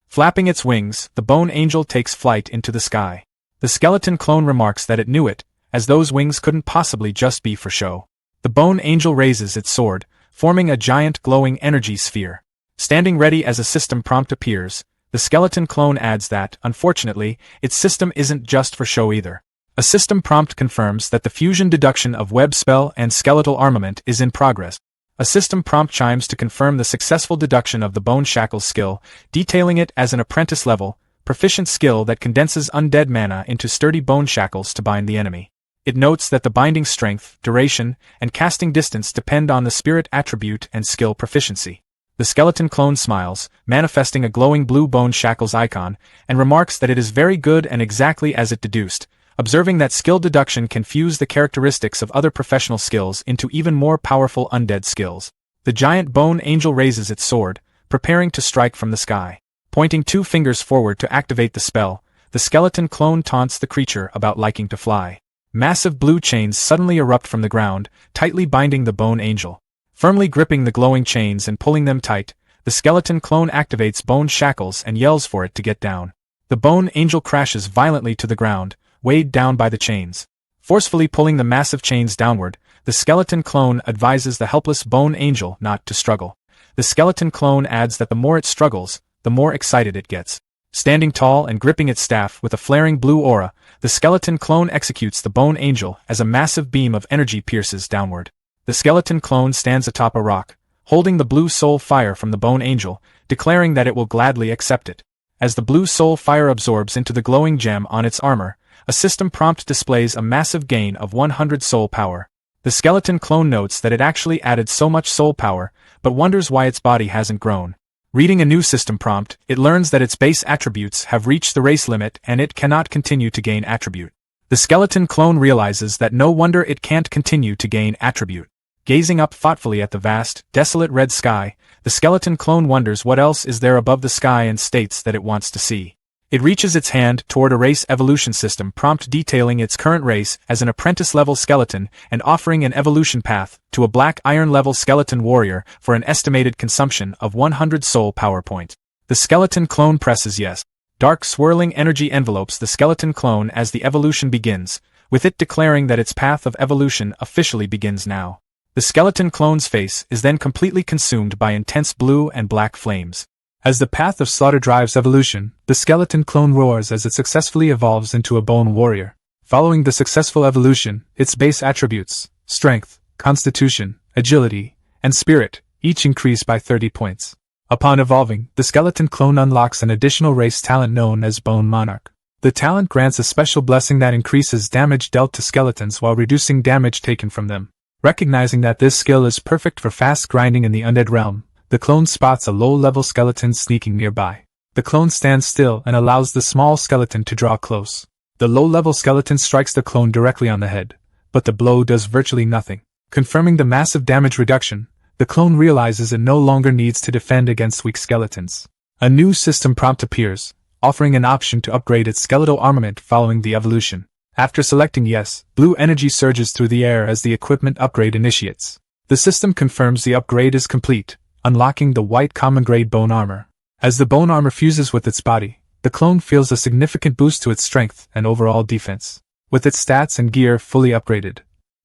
Flapping its wings, the bone angel takes flight into the sky. The skeleton clone remarks that it knew it, as those wings couldn't possibly just be for show. The bone angel raises its sword, forming a giant glowing energy sphere. Standing ready as a system prompt appears, the skeleton clone adds that, unfortunately, its system isn't just for show either. A system prompt confirms that the fusion deduction of web spell and skeletal armament is in progress. A system prompt chimes to confirm the successful deduction of the bone shackles skill, detailing it as an apprentice-level, proficient skill that condenses undead mana into sturdy bone shackles to bind the enemy. It notes that the binding strength, duration, and casting distance depend on the spirit attribute and skill proficiency. The skeleton clone smiles, manifesting a glowing blue bone shackles icon, and remarks that it is very good and exactly as it deduced, observing that skill deduction can fuse the characteristics of other professional skills into even more powerful undead skills. The giant bone angel raises its sword, preparing to strike from the sky. Pointing 2 fingers forward to activate the spell, the skeleton clone taunts the creature about liking to fly. Massive blue chains suddenly erupt from the ground, tightly binding the bone angel. Firmly gripping the glowing chains and pulling them tight, the skeleton clone activates bone shackles and yells for it to get down. The bone angel crashes violently to the ground, weighed down by the chains. Forcefully pulling the massive chains downward, the skeleton clone advises the helpless bone angel not to struggle. The skeleton clone adds that the more it struggles, the more excited it gets. Standing tall and gripping its staff with a flaring blue aura, the skeleton clone executes the bone angel as a massive beam of energy pierces downward. The skeleton clone stands atop a rock, holding the blue soul fire from the bone angel, declaring that it will gladly accept it. As the blue soul fire absorbs into the glowing gem on its armor, a system prompt displays a massive gain of 100 soul power. The skeleton clone notes that it actually added so much soul power, but wonders why its body hasn't grown. Reading a new system prompt, it learns that its base attributes have reached the race limit and it cannot continue to gain attribute. The skeleton clone realizes that no wonder it can't continue to gain attribute. Gazing up thoughtfully at the vast, desolate red sky, the skeleton clone wonders what else is there above the sky and states that it wants to see. It reaches its hand toward a race evolution system prompt detailing its current race as an apprentice-level skeleton and offering an evolution path to a black iron-level skeleton warrior for an estimated consumption of 100 soul power point. The skeleton clone presses yes. Dark swirling energy envelopes the skeleton clone as the evolution begins, with it declaring that its path of evolution officially begins now. The skeleton clone's face is then completely consumed by intense blue and black flames. As the path of slaughter drives evolution, the skeleton clone roars as it successfully evolves into a bone warrior. Following the successful evolution, its base attributes, strength, constitution, agility, and spirit, each increase by 30 points. Upon evolving, the skeleton clone unlocks an additional race talent known as Bone Monarch. The talent grants a special blessing that increases damage dealt to skeletons while reducing damage taken from them. Recognizing that this skill is perfect for fast grinding in the undead realm, the clone spots a low-level skeleton sneaking nearby. The clone stands still and allows the small skeleton to draw close. The low-level skeleton strikes the clone directly on the head, but the blow does virtually nothing. Confirming the massive damage reduction, the clone realizes it no longer needs to defend against weak skeletons. A new system prompt appears, offering an option to upgrade its skeletal armament following the evolution. After selecting yes, blue energy surges through the air as the equipment upgrade initiates. The system confirms the upgrade is complete, unlocking the white common grade bone armor. As the bone armor fuses with its body, the clone feels a significant boost to its strength and overall defense. With its stats and gear fully upgraded,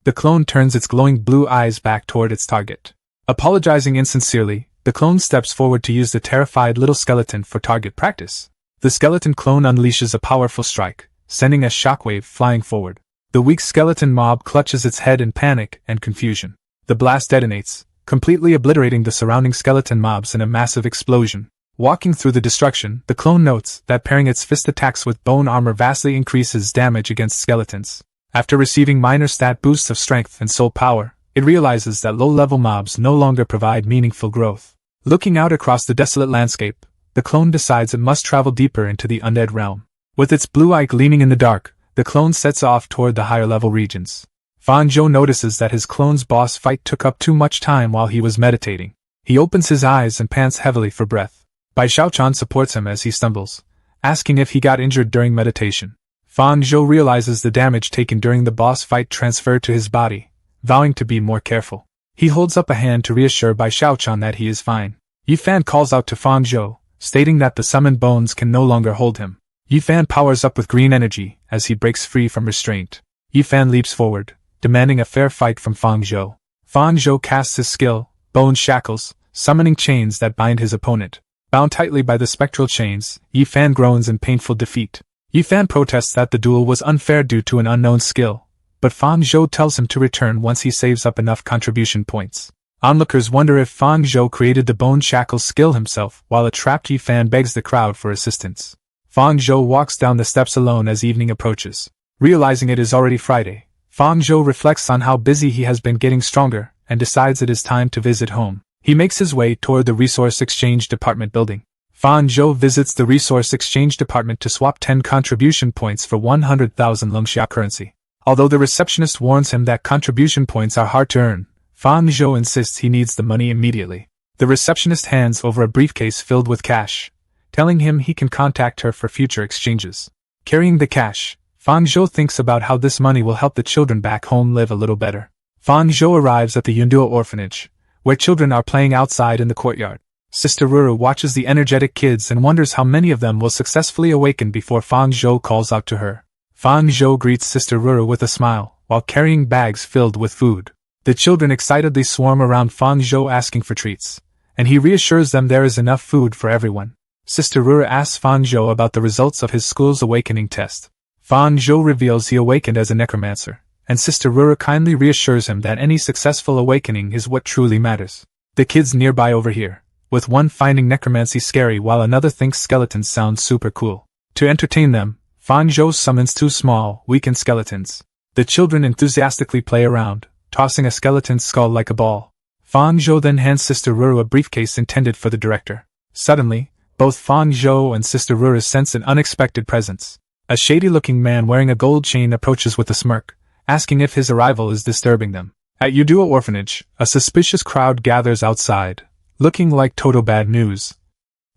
the clone turns its glowing blue eyes back toward its target. Apologizing insincerely, the clone steps forward to use the terrified little skeleton for target practice. The skeleton clone unleashes a powerful strike, sending a shockwave flying forward. The weak skeleton mob clutches its head in panic and confusion. The blast detonates, completely obliterating the surrounding skeleton mobs in a massive explosion. Walking through the destruction, the clone notes that pairing its fist attacks with bone armor vastly increases damage against skeletons. After receiving minor stat boosts of strength and soul power, it realizes that low-level mobs no longer provide meaningful growth. Looking out across the desolate landscape, the clone decides it must travel deeper into the undead realm. With its blue eye gleaming in the dark, the clone sets off toward the higher-level regions. Fanzhou notices that his clone's boss fight took up too much time while he was meditating. He opens his eyes and pants heavily for breath. Bai Xiaochan supports him as he stumbles, asking if he got injured during meditation. Fanzhou realizes the damage taken during the boss fight transferred to his body, vowing to be more careful. He holds up a hand to reassure Bai Xiaochan that he is fine. Yifan calls out to Fanzhou, stating that the summoned bones can no longer hold him. Yifan powers up with green energy as he breaks free from restraint. Yifan leaps forward, demanding a fair fight from Fanzhou. Fanzhou casts his skill, Bone Shackles, summoning chains that bind his opponent. Bound tightly by the spectral chains, Yifan groans in painful defeat. Yifan protests that the duel was unfair due to an unknown skill, but Fanzhou tells him to return once he saves up enough contribution points. Onlookers wonder if Fanzhou created the Bone Shackles skill himself, while a trapped Yifan begs the crowd for assistance. Fanzhou walks down the steps alone as evening approaches. Realizing it is already Friday, Fanzhou reflects on how busy he has been getting stronger, and decides it is time to visit home. He makes his way toward the Resource Exchange Department building. Fanzhou visits the Resource Exchange Department to swap 10 contribution points for 100,000 Lungxia currency. Although the receptionist warns him that contribution points are hard to earn, Fanzhou insists he needs the money immediately. The receptionist hands over a briefcase filled with cash, telling him he can contact her for future exchanges. Carrying the cash, Fanzhou thinks about how this money will help the children back home live a little better. Fanzhou arrives at the Yunduo orphanage, where children are playing outside in the courtyard. Sister Ruru watches the energetic kids and wonders how many of them will successfully awaken before Fanzhou calls out to her. Fanzhou greets Sister Ruru with a smile, while carrying bags filled with food. The children excitedly swarm around Fanzhou asking for treats, and he reassures them there is enough food for everyone. Sister Ruru asks Fanzhou about the results of his school's awakening test. Fanzhou reveals he awakened as a necromancer, and Sister Ruru kindly reassures him that any successful awakening is what truly matters. The kids nearby overhear, with one finding necromancy scary while another thinks skeletons sound super cool. To entertain them, Fanzhou summons 2 small, weakened skeletons. The children enthusiastically play around, tossing a skeleton's skull like a ball. Fanzhou then hands Sister Ruru a briefcase intended for the director. Suddenly, both Fanzhou and Sister Ruru sense an unexpected presence. A shady-looking man wearing a gold chain approaches with a smirk, asking if his arrival is disturbing them. At Yuduo Orphanage, a suspicious crowd gathers outside, looking like total bad news.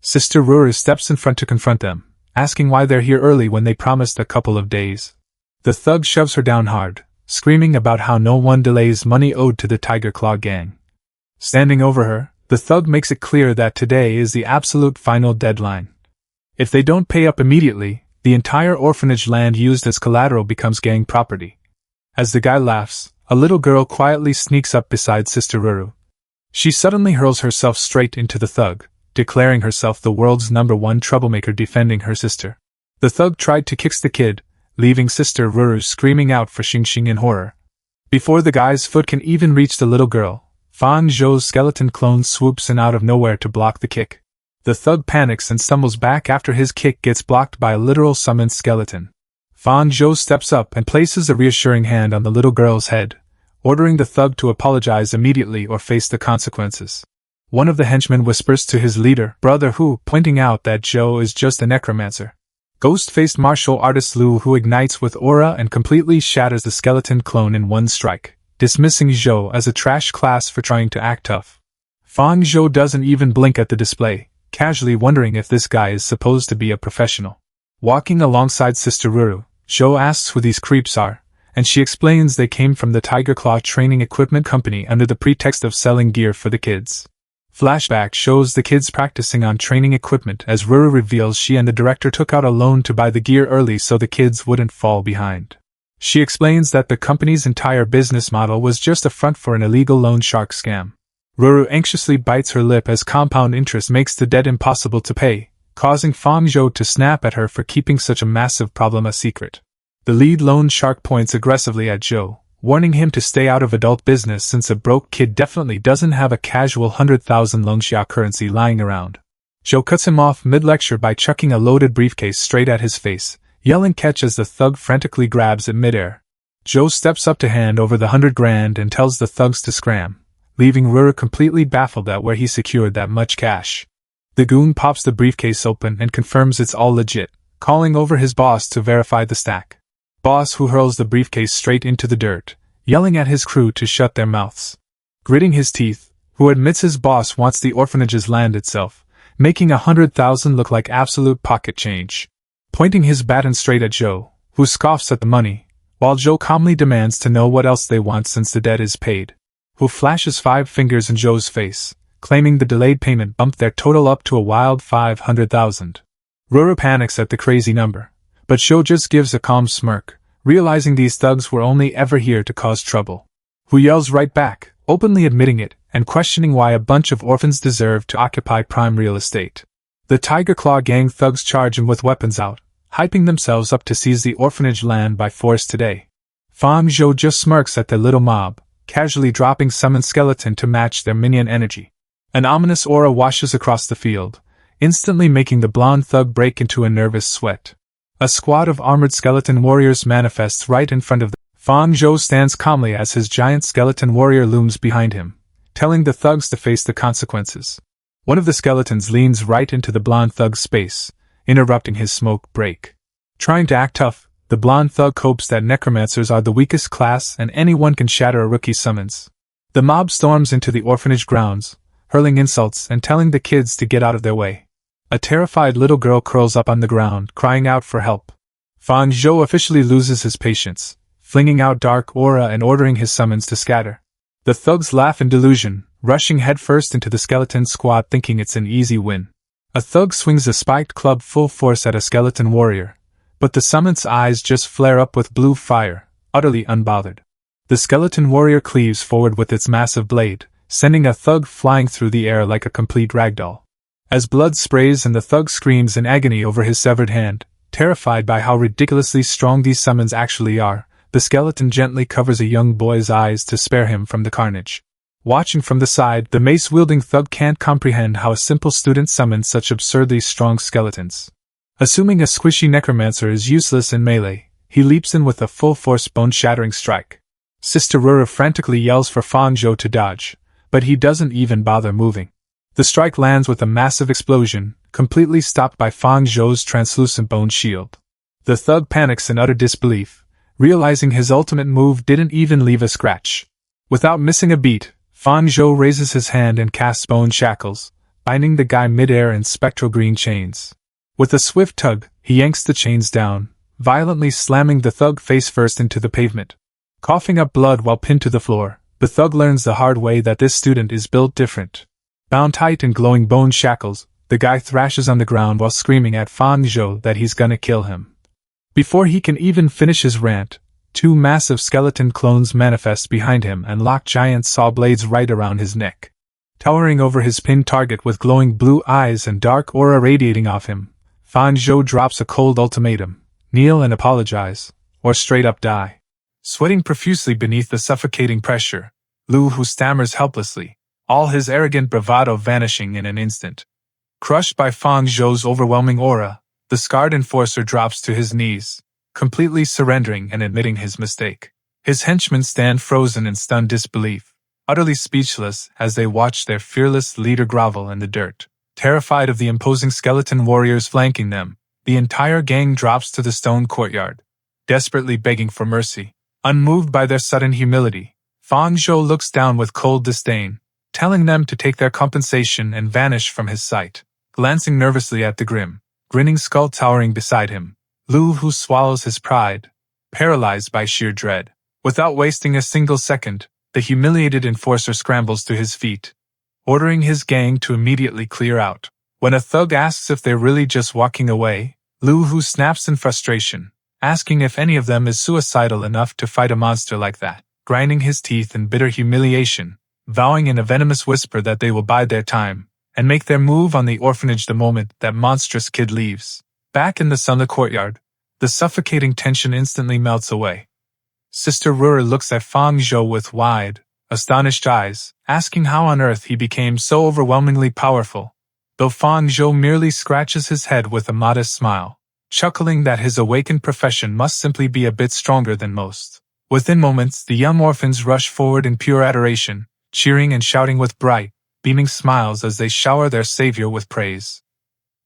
Sister Ruru steps in front to confront them, asking why they're here early when they promised a couple of days. The thug shoves her down hard, screaming about how no one delays money owed to the Tiger Claw gang. Standing over her, the thug makes it clear that today is the absolute final deadline. If they don't pay up immediately, the entire orphanage land used as collateral becomes gang property. As the guy laughs, a little girl quietly sneaks up beside Sister Ruru. She suddenly hurls herself straight into the thug, declaring herself the world's #1 troublemaker defending her sister. The thug tried to kick the kid, leaving Sister Ruru screaming out for Xingxing in horror. Before the guy's foot can even reach the little girl, Fanzhou's skeleton clone swoops in out of nowhere to block the kick. The thug panics and stumbles back after his kick gets blocked by a literal summoned skeleton. Fanzhou steps up and places a reassuring hand on the little girl's head, ordering the thug to apologize immediately or face the consequences. One of the henchmen whispers to his leader, Brother Hu, pointing out that Zhou is just a necromancer. Ghost-faced martial artist Lu Hu ignites with aura and completely shatters the skeleton clone in one strike, dismissing Zhou as a trash class for trying to act tough. Fanzhou doesn't even blink at the display, casually wondering if this guy is supposed to be a professional. Walking alongside Sister Ruru, Zhou asks who these creeps are, and she explains they came from the Tiger Claw Training Equipment Company under the pretext of selling gear for the kids. Flashback shows the kids practicing on training equipment as Ruru reveals she and the director took out a loan to buy the gear early so the kids wouldn't fall behind. She explains that the company's entire business model was just a front for an illegal loan shark scam. Ruru anxiously bites her lip as compound interest makes the debt impossible to pay, causing Fang Zhou to snap at her for keeping such a massive problem a secret. The lead loan shark points aggressively at Zhou, warning him to stay out of adult business since a broke kid definitely doesn't have a casual 100,000 Longxia currency lying around. Zhou cuts him off mid-lecture by chucking a loaded briefcase straight at his face, yelling catch as the thug frantically grabs it midair. Zhou steps up to hand over the 100 grand and tells the thugs to scram, leaving Rura completely baffled at where he secured that much cash. The goon pops the briefcase open and confirms it's all legit, calling over his boss to verify the stack. Boss who hurls the briefcase straight into the dirt, yelling at his crew to shut their mouths. Gritting his teeth, who admits his boss wants the orphanage's land itself, making 100,000 look like absolute pocket change. Pointing his baton straight at Zhou, who scoffs at the money, while Zhou calmly demands to know what else they want since the debt is paid. Who flashes 5 fingers in Zhou's face, claiming the delayed payment bumped their total up to a wild 500,000. Rura panics at the crazy number, but Zhou just gives a calm smirk, realizing these thugs were only ever here to cause trouble. Who yells right back, openly admitting it, and questioning why a bunch of orphans deserve to occupy prime real estate. The Tiger Claw gang thugs charge him with weapons out, hyping themselves up to seize the orphanage land by force today. Fang Zhou just smirks at the little mob, casually dropping summon skeleton to match their minion energy. An ominous aura washes across the field, instantly making the blonde thug break into a nervous sweat. A squad of armored skeleton warriors manifests right in front of them. Fang Zhou stands calmly as his giant skeleton warrior looms behind him, telling the thugs to face the consequences. One of the skeletons leans right into the blonde thug's space, interrupting his smoke break. Trying to act tough, the blonde thug hopes that necromancers are the weakest class and anyone can shatter a rookie's summons. The mob storms into the orphanage grounds, hurling insults and telling the kids to get out of their way. A terrified little girl curls up on the ground, crying out for help. Fang Zhou officially loses his patience, flinging out dark aura and ordering his summons to scatter. The thugs laugh in delusion, rushing headfirst into the skeleton squad thinking it's an easy win. A thug swings a spiked club full force at a skeleton warrior, but the summon's eyes just flare up with blue fire, utterly unbothered. The skeleton warrior cleaves forward with its massive blade, sending a thug flying through the air like a complete ragdoll. As blood sprays and the thug screams in agony over his severed hand, terrified by how ridiculously strong these summons actually are, the skeleton gently covers a young boy's eyes to spare him from the carnage. Watching from the side, the mace-wielding thug can't comprehend how a simple student summons such absurdly strong skeletons. Assuming a squishy necromancer is useless in melee, he leaps in with a full-force bone-shattering strike. Sister Rura frantically yells for Fang Zhou to dodge, but he doesn't even bother moving. The strike lands with a massive explosion, completely stopped by Fang Zhou's translucent bone shield. The thug panics in utter disbelief, realizing his ultimate move didn't even leave a scratch. Without missing a beat, Fang Zhou raises his hand and casts bone shackles, binding the guy midair in spectral green chains. With a swift tug, he yanks the chains down, violently slamming the thug face first into the pavement. Coughing up blood while pinned to the floor, the thug learns the hard way that this student is built different. Bound tight in glowing bone shackles, the guy thrashes on the ground while screaming at Fang Zhou that he's gonna kill him. Before he can even finish his rant, 2 massive skeleton clones manifest behind him and lock giant saw blades right around his neck. Towering over his pinned target with glowing blue eyes and dark aura radiating off him, Fang Zhou drops a cold ultimatum: kneel and apologize, or straight up die. Sweating profusely beneath the suffocating pressure, Lu Hu stammers helplessly, all his arrogant bravado vanishing in an instant. Crushed by Fang Zhou's overwhelming aura, the scarred enforcer drops to his knees, completely surrendering and admitting his mistake. His henchmen stand frozen in stunned disbelief, utterly speechless as they watch their fearless leader grovel in the dirt. Terrified of the imposing skeleton warriors flanking them, the entire gang drops to the stone courtyard, desperately begging for mercy. Unmoved by their sudden humility, Fang Zhou looks down with cold disdain, telling them to take their compensation and vanish from his sight. Glancing nervously at the grinning skull towering beside him, Lu Hu swallows his pride, paralyzed by sheer dread. Without wasting a single second, the humiliated enforcer scrambles to his feet, ordering his gang to immediately clear out. When a thug asks if they're really just walking away, Lu Hu snaps in frustration, asking if any of them is suicidal enough to fight a monster like that, grinding his teeth in bitter humiliation, vowing in a venomous whisper that they will bide their time, and make their move on the orphanage the moment that monstrous kid leaves. Back in the sunlit courtyard, the suffocating tension instantly melts away. Sister Rura looks at Fang Zhou with wide, astonished eyes, asking how on earth he became so overwhelmingly powerful, though Fang Zhou merely scratches his head with a modest smile, chuckling that his awakened profession must simply be a bit stronger than most. Within moments, the young orphans rush forward in pure adoration, cheering and shouting with bright, beaming smiles as they shower their savior with praise.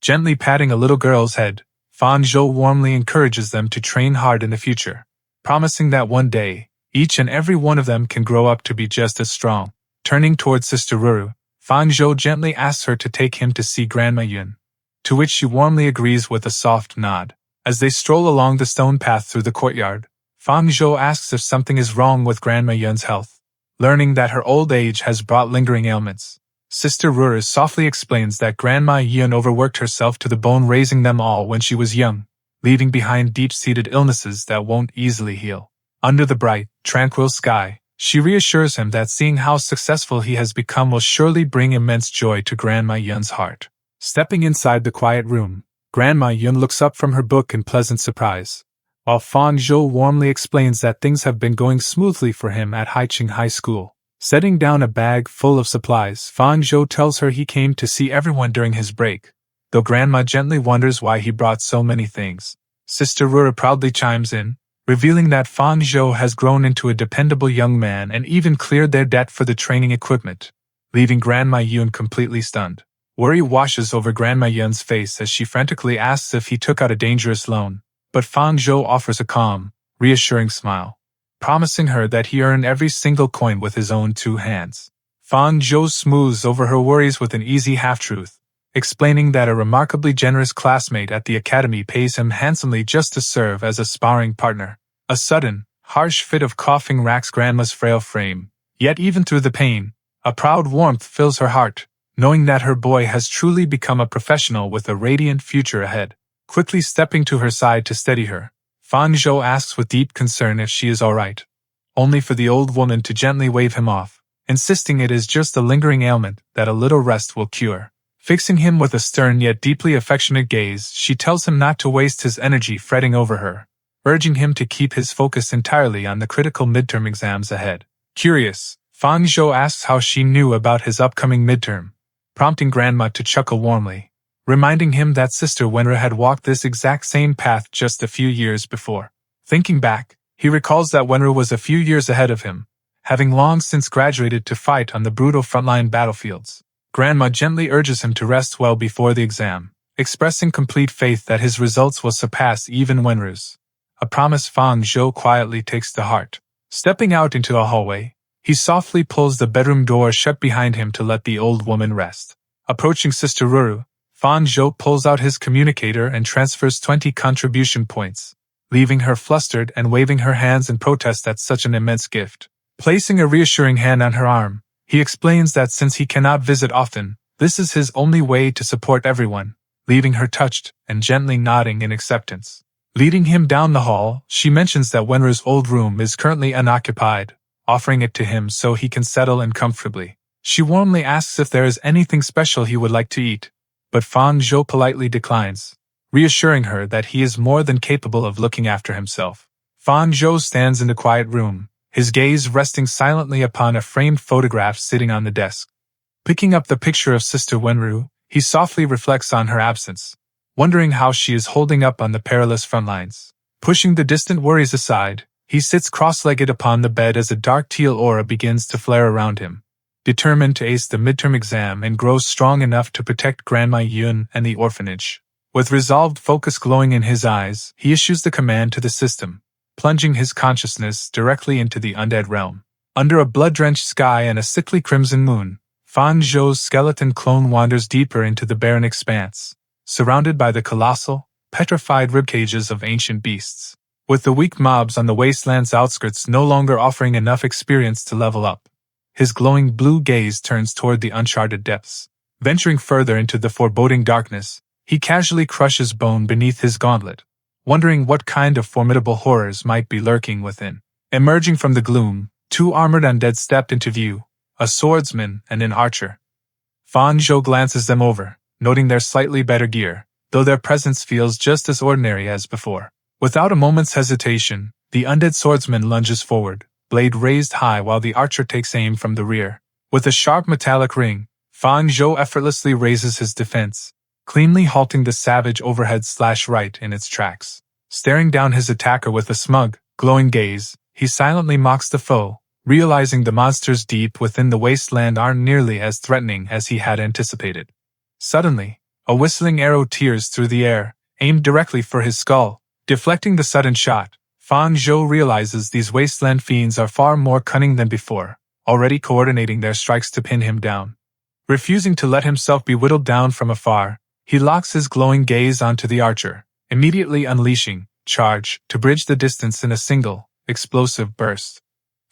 Gently patting a little girl's head, Fang Zhou warmly encourages them to train hard in the future, promising that one day, each and every one of them can grow up to be just as strong. Turning towards Sister Ruru, Fang Zhou gently asks her to take him to see Grandma Yun, to which she warmly agrees with a soft nod. As they stroll along the stone path through the courtyard, Fang Zhou asks if something is wrong with Grandma Yun's health. Learning that her old age has brought lingering ailments, Sister Ruru softly explains that Grandma Yun overworked herself to the bone raising them all when she was young, leaving behind deep-seated illnesses that won't easily heal. Under the bright, tranquil sky, she reassures him that seeing how successful he has become will surely bring immense joy to Grandma Yun's heart. Stepping inside the quiet room, Grandma Yun looks up from her book in pleasant surprise, while Fang Zhou warmly explains that things have been going smoothly for him at Haiqing High School. Setting down a bag full of supplies, Fang Zhou tells her he came to see everyone during his break, though Grandma gently wonders why he brought so many things. Sister Rura proudly chimes in, revealing that Fang Zhou has grown into a dependable young man and even cleared their debt for the training equipment, leaving Grandma Yun completely stunned. Worry washes over Grandma Yun's face as she frantically asks if he took out a dangerous loan, but Fang Zhou offers a calm, reassuring smile, promising her that he earned every single coin with his own two hands. Fang Zhou smooths over her worries with an easy half-truth, explaining that a remarkably generous classmate at the academy pays him handsomely just to serve as a sparring partner. A sudden, harsh fit of coughing racks Grandma's frail frame, yet even through the pain, a proud warmth fills her heart, knowing that her boy has truly become a professional with a radiant future ahead. Quickly stepping to her side to steady her, Fang Zhou asks with deep concern if she is all right, only for the old woman to gently wave him off, insisting it is just a lingering ailment that a little rest will cure. Fixing him with a stern yet deeply affectionate gaze, she tells him not to waste his energy fretting over her, urging him to keep his focus entirely on the critical midterm exams ahead. Curious, Fang Zhou asks how she knew about his upcoming midterm, prompting Grandma to chuckle warmly, reminding him that Sister Wenra had walked this exact same path just a few years before. Thinking back, he recalls that Wenra was a few years ahead of him, having long since graduated to fight on the brutal frontline battlefields. Grandma gently urges him to rest well before the exam, expressing complete faith that his results will surpass even Wenra's, a promise Fang Zhou quietly takes to heart. Stepping out into a hallway, he softly pulls the bedroom door shut behind him to let the old woman rest. Approaching Sister Ruru, Fang Zhou pulls out his communicator and transfers 20 contribution points, leaving her flustered and waving her hands in protest at such an immense gift. Placing a reassuring hand on her arm, he explains that since he cannot visit often, this is his only way to support everyone, leaving her touched and gently nodding in acceptance. Leading him down the hall, she mentions that Wenra's old room is currently unoccupied, offering it to him so he can settle in comfortably. She warmly asks if there is anything special he would like to eat, but Fang Zhou politely declines, reassuring her that he is more than capable of looking after himself. Fang Zhou stands in the quiet room, his gaze resting silently upon a framed photograph sitting on the desk. Picking up the picture of Sister Wenru, he softly reflects on her absence, wondering how she is holding up on the perilous front lines. Pushing the distant worries aside, he sits cross-legged upon the bed as a dark teal aura begins to flare around him, determined to ace the midterm exam and grow strong enough to protect Grandma Yun and the orphanage. With resolved focus glowing in his eyes, he issues the command to the system, plunging his consciousness directly into the undead realm. Under a blood-drenched sky and a sickly crimson moon, Fang Zhou's skeleton clone wanders deeper into the barren expanse, surrounded by the colossal, petrified ribcages of ancient beasts. With the weak mobs on the wasteland's outskirts no longer offering enough experience to level up, his glowing blue gaze turns toward the uncharted depths. Venturing further into the foreboding darkness, he casually crushes bone beneath his gauntlet, wondering what kind of formidable horrors might be lurking within. Emerging from the gloom, two armored undead stepped into view, a swordsman and an archer. Fang Zhou glances them over, noting their slightly better gear, though their presence feels just as ordinary as before. Without a moment's hesitation, the undead swordsman lunges forward, blade raised high while the archer takes aim from the rear. With a sharp metallic ring, Fang Zhou effortlessly raises his defense, cleanly halting the savage overhead slash right in its tracks. Staring down his attacker with a smug, glowing gaze, he silently mocks the foe, realizing the monsters deep within the wasteland aren't nearly as threatening as he had anticipated. Suddenly, a whistling arrow tears through the air, aimed directly for his skull. Deflecting the sudden shot, Fang Zhou realizes these wasteland fiends are far more cunning than before, already coordinating their strikes to pin him down. Refusing to let himself be whittled down from afar, he locks his glowing gaze onto the archer, immediately unleashing Charge to bridge the distance in a single, explosive burst.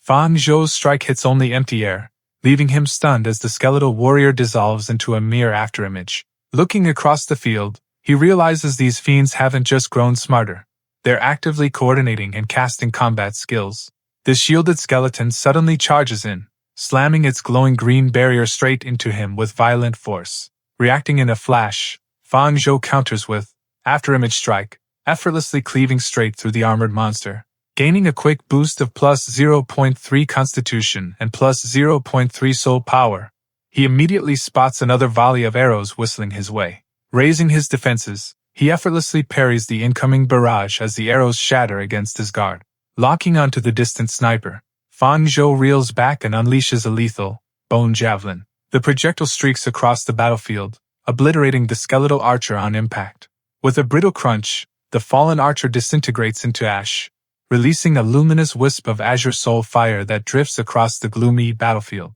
Fang Zhou's strike hits only empty air, leaving him stunned as the skeletal warrior dissolves into a mere afterimage. Looking across the field, he realizes these fiends haven't just grown smarter. They're actively coordinating and casting combat skills. The shielded skeleton suddenly charges in, slamming its glowing green barrier straight into him with violent force. Reacting in a flash, Fang Zhou counters with afterimage strike, effortlessly cleaving straight through the armored monster. Gaining a quick boost of plus 0.3 constitution and plus 0.3 soul power, he immediately spots another volley of arrows whistling his way. Raising his defenses, he effortlessly parries the incoming barrage as the arrows shatter against his guard. Locking onto the distant sniper, Fang Zhou reels back and unleashes a lethal bone javelin. The projectile streaks across the battlefield, obliterating the skeletal archer on impact. With a brittle crunch, the fallen archer disintegrates into ash, releasing a luminous wisp of azure soul fire that drifts across the gloomy battlefield.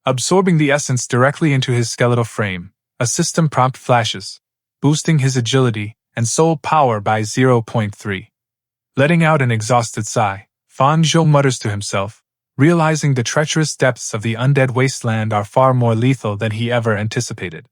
Absorbing the essence directly into his skeletal frame, a system prompt flashes, boosting his agility and soul power by 0.3. Letting out an exhausted sigh, Fang Zhou mutters to himself, realizing the treacherous depths of the undead wasteland are far more lethal than he ever anticipated.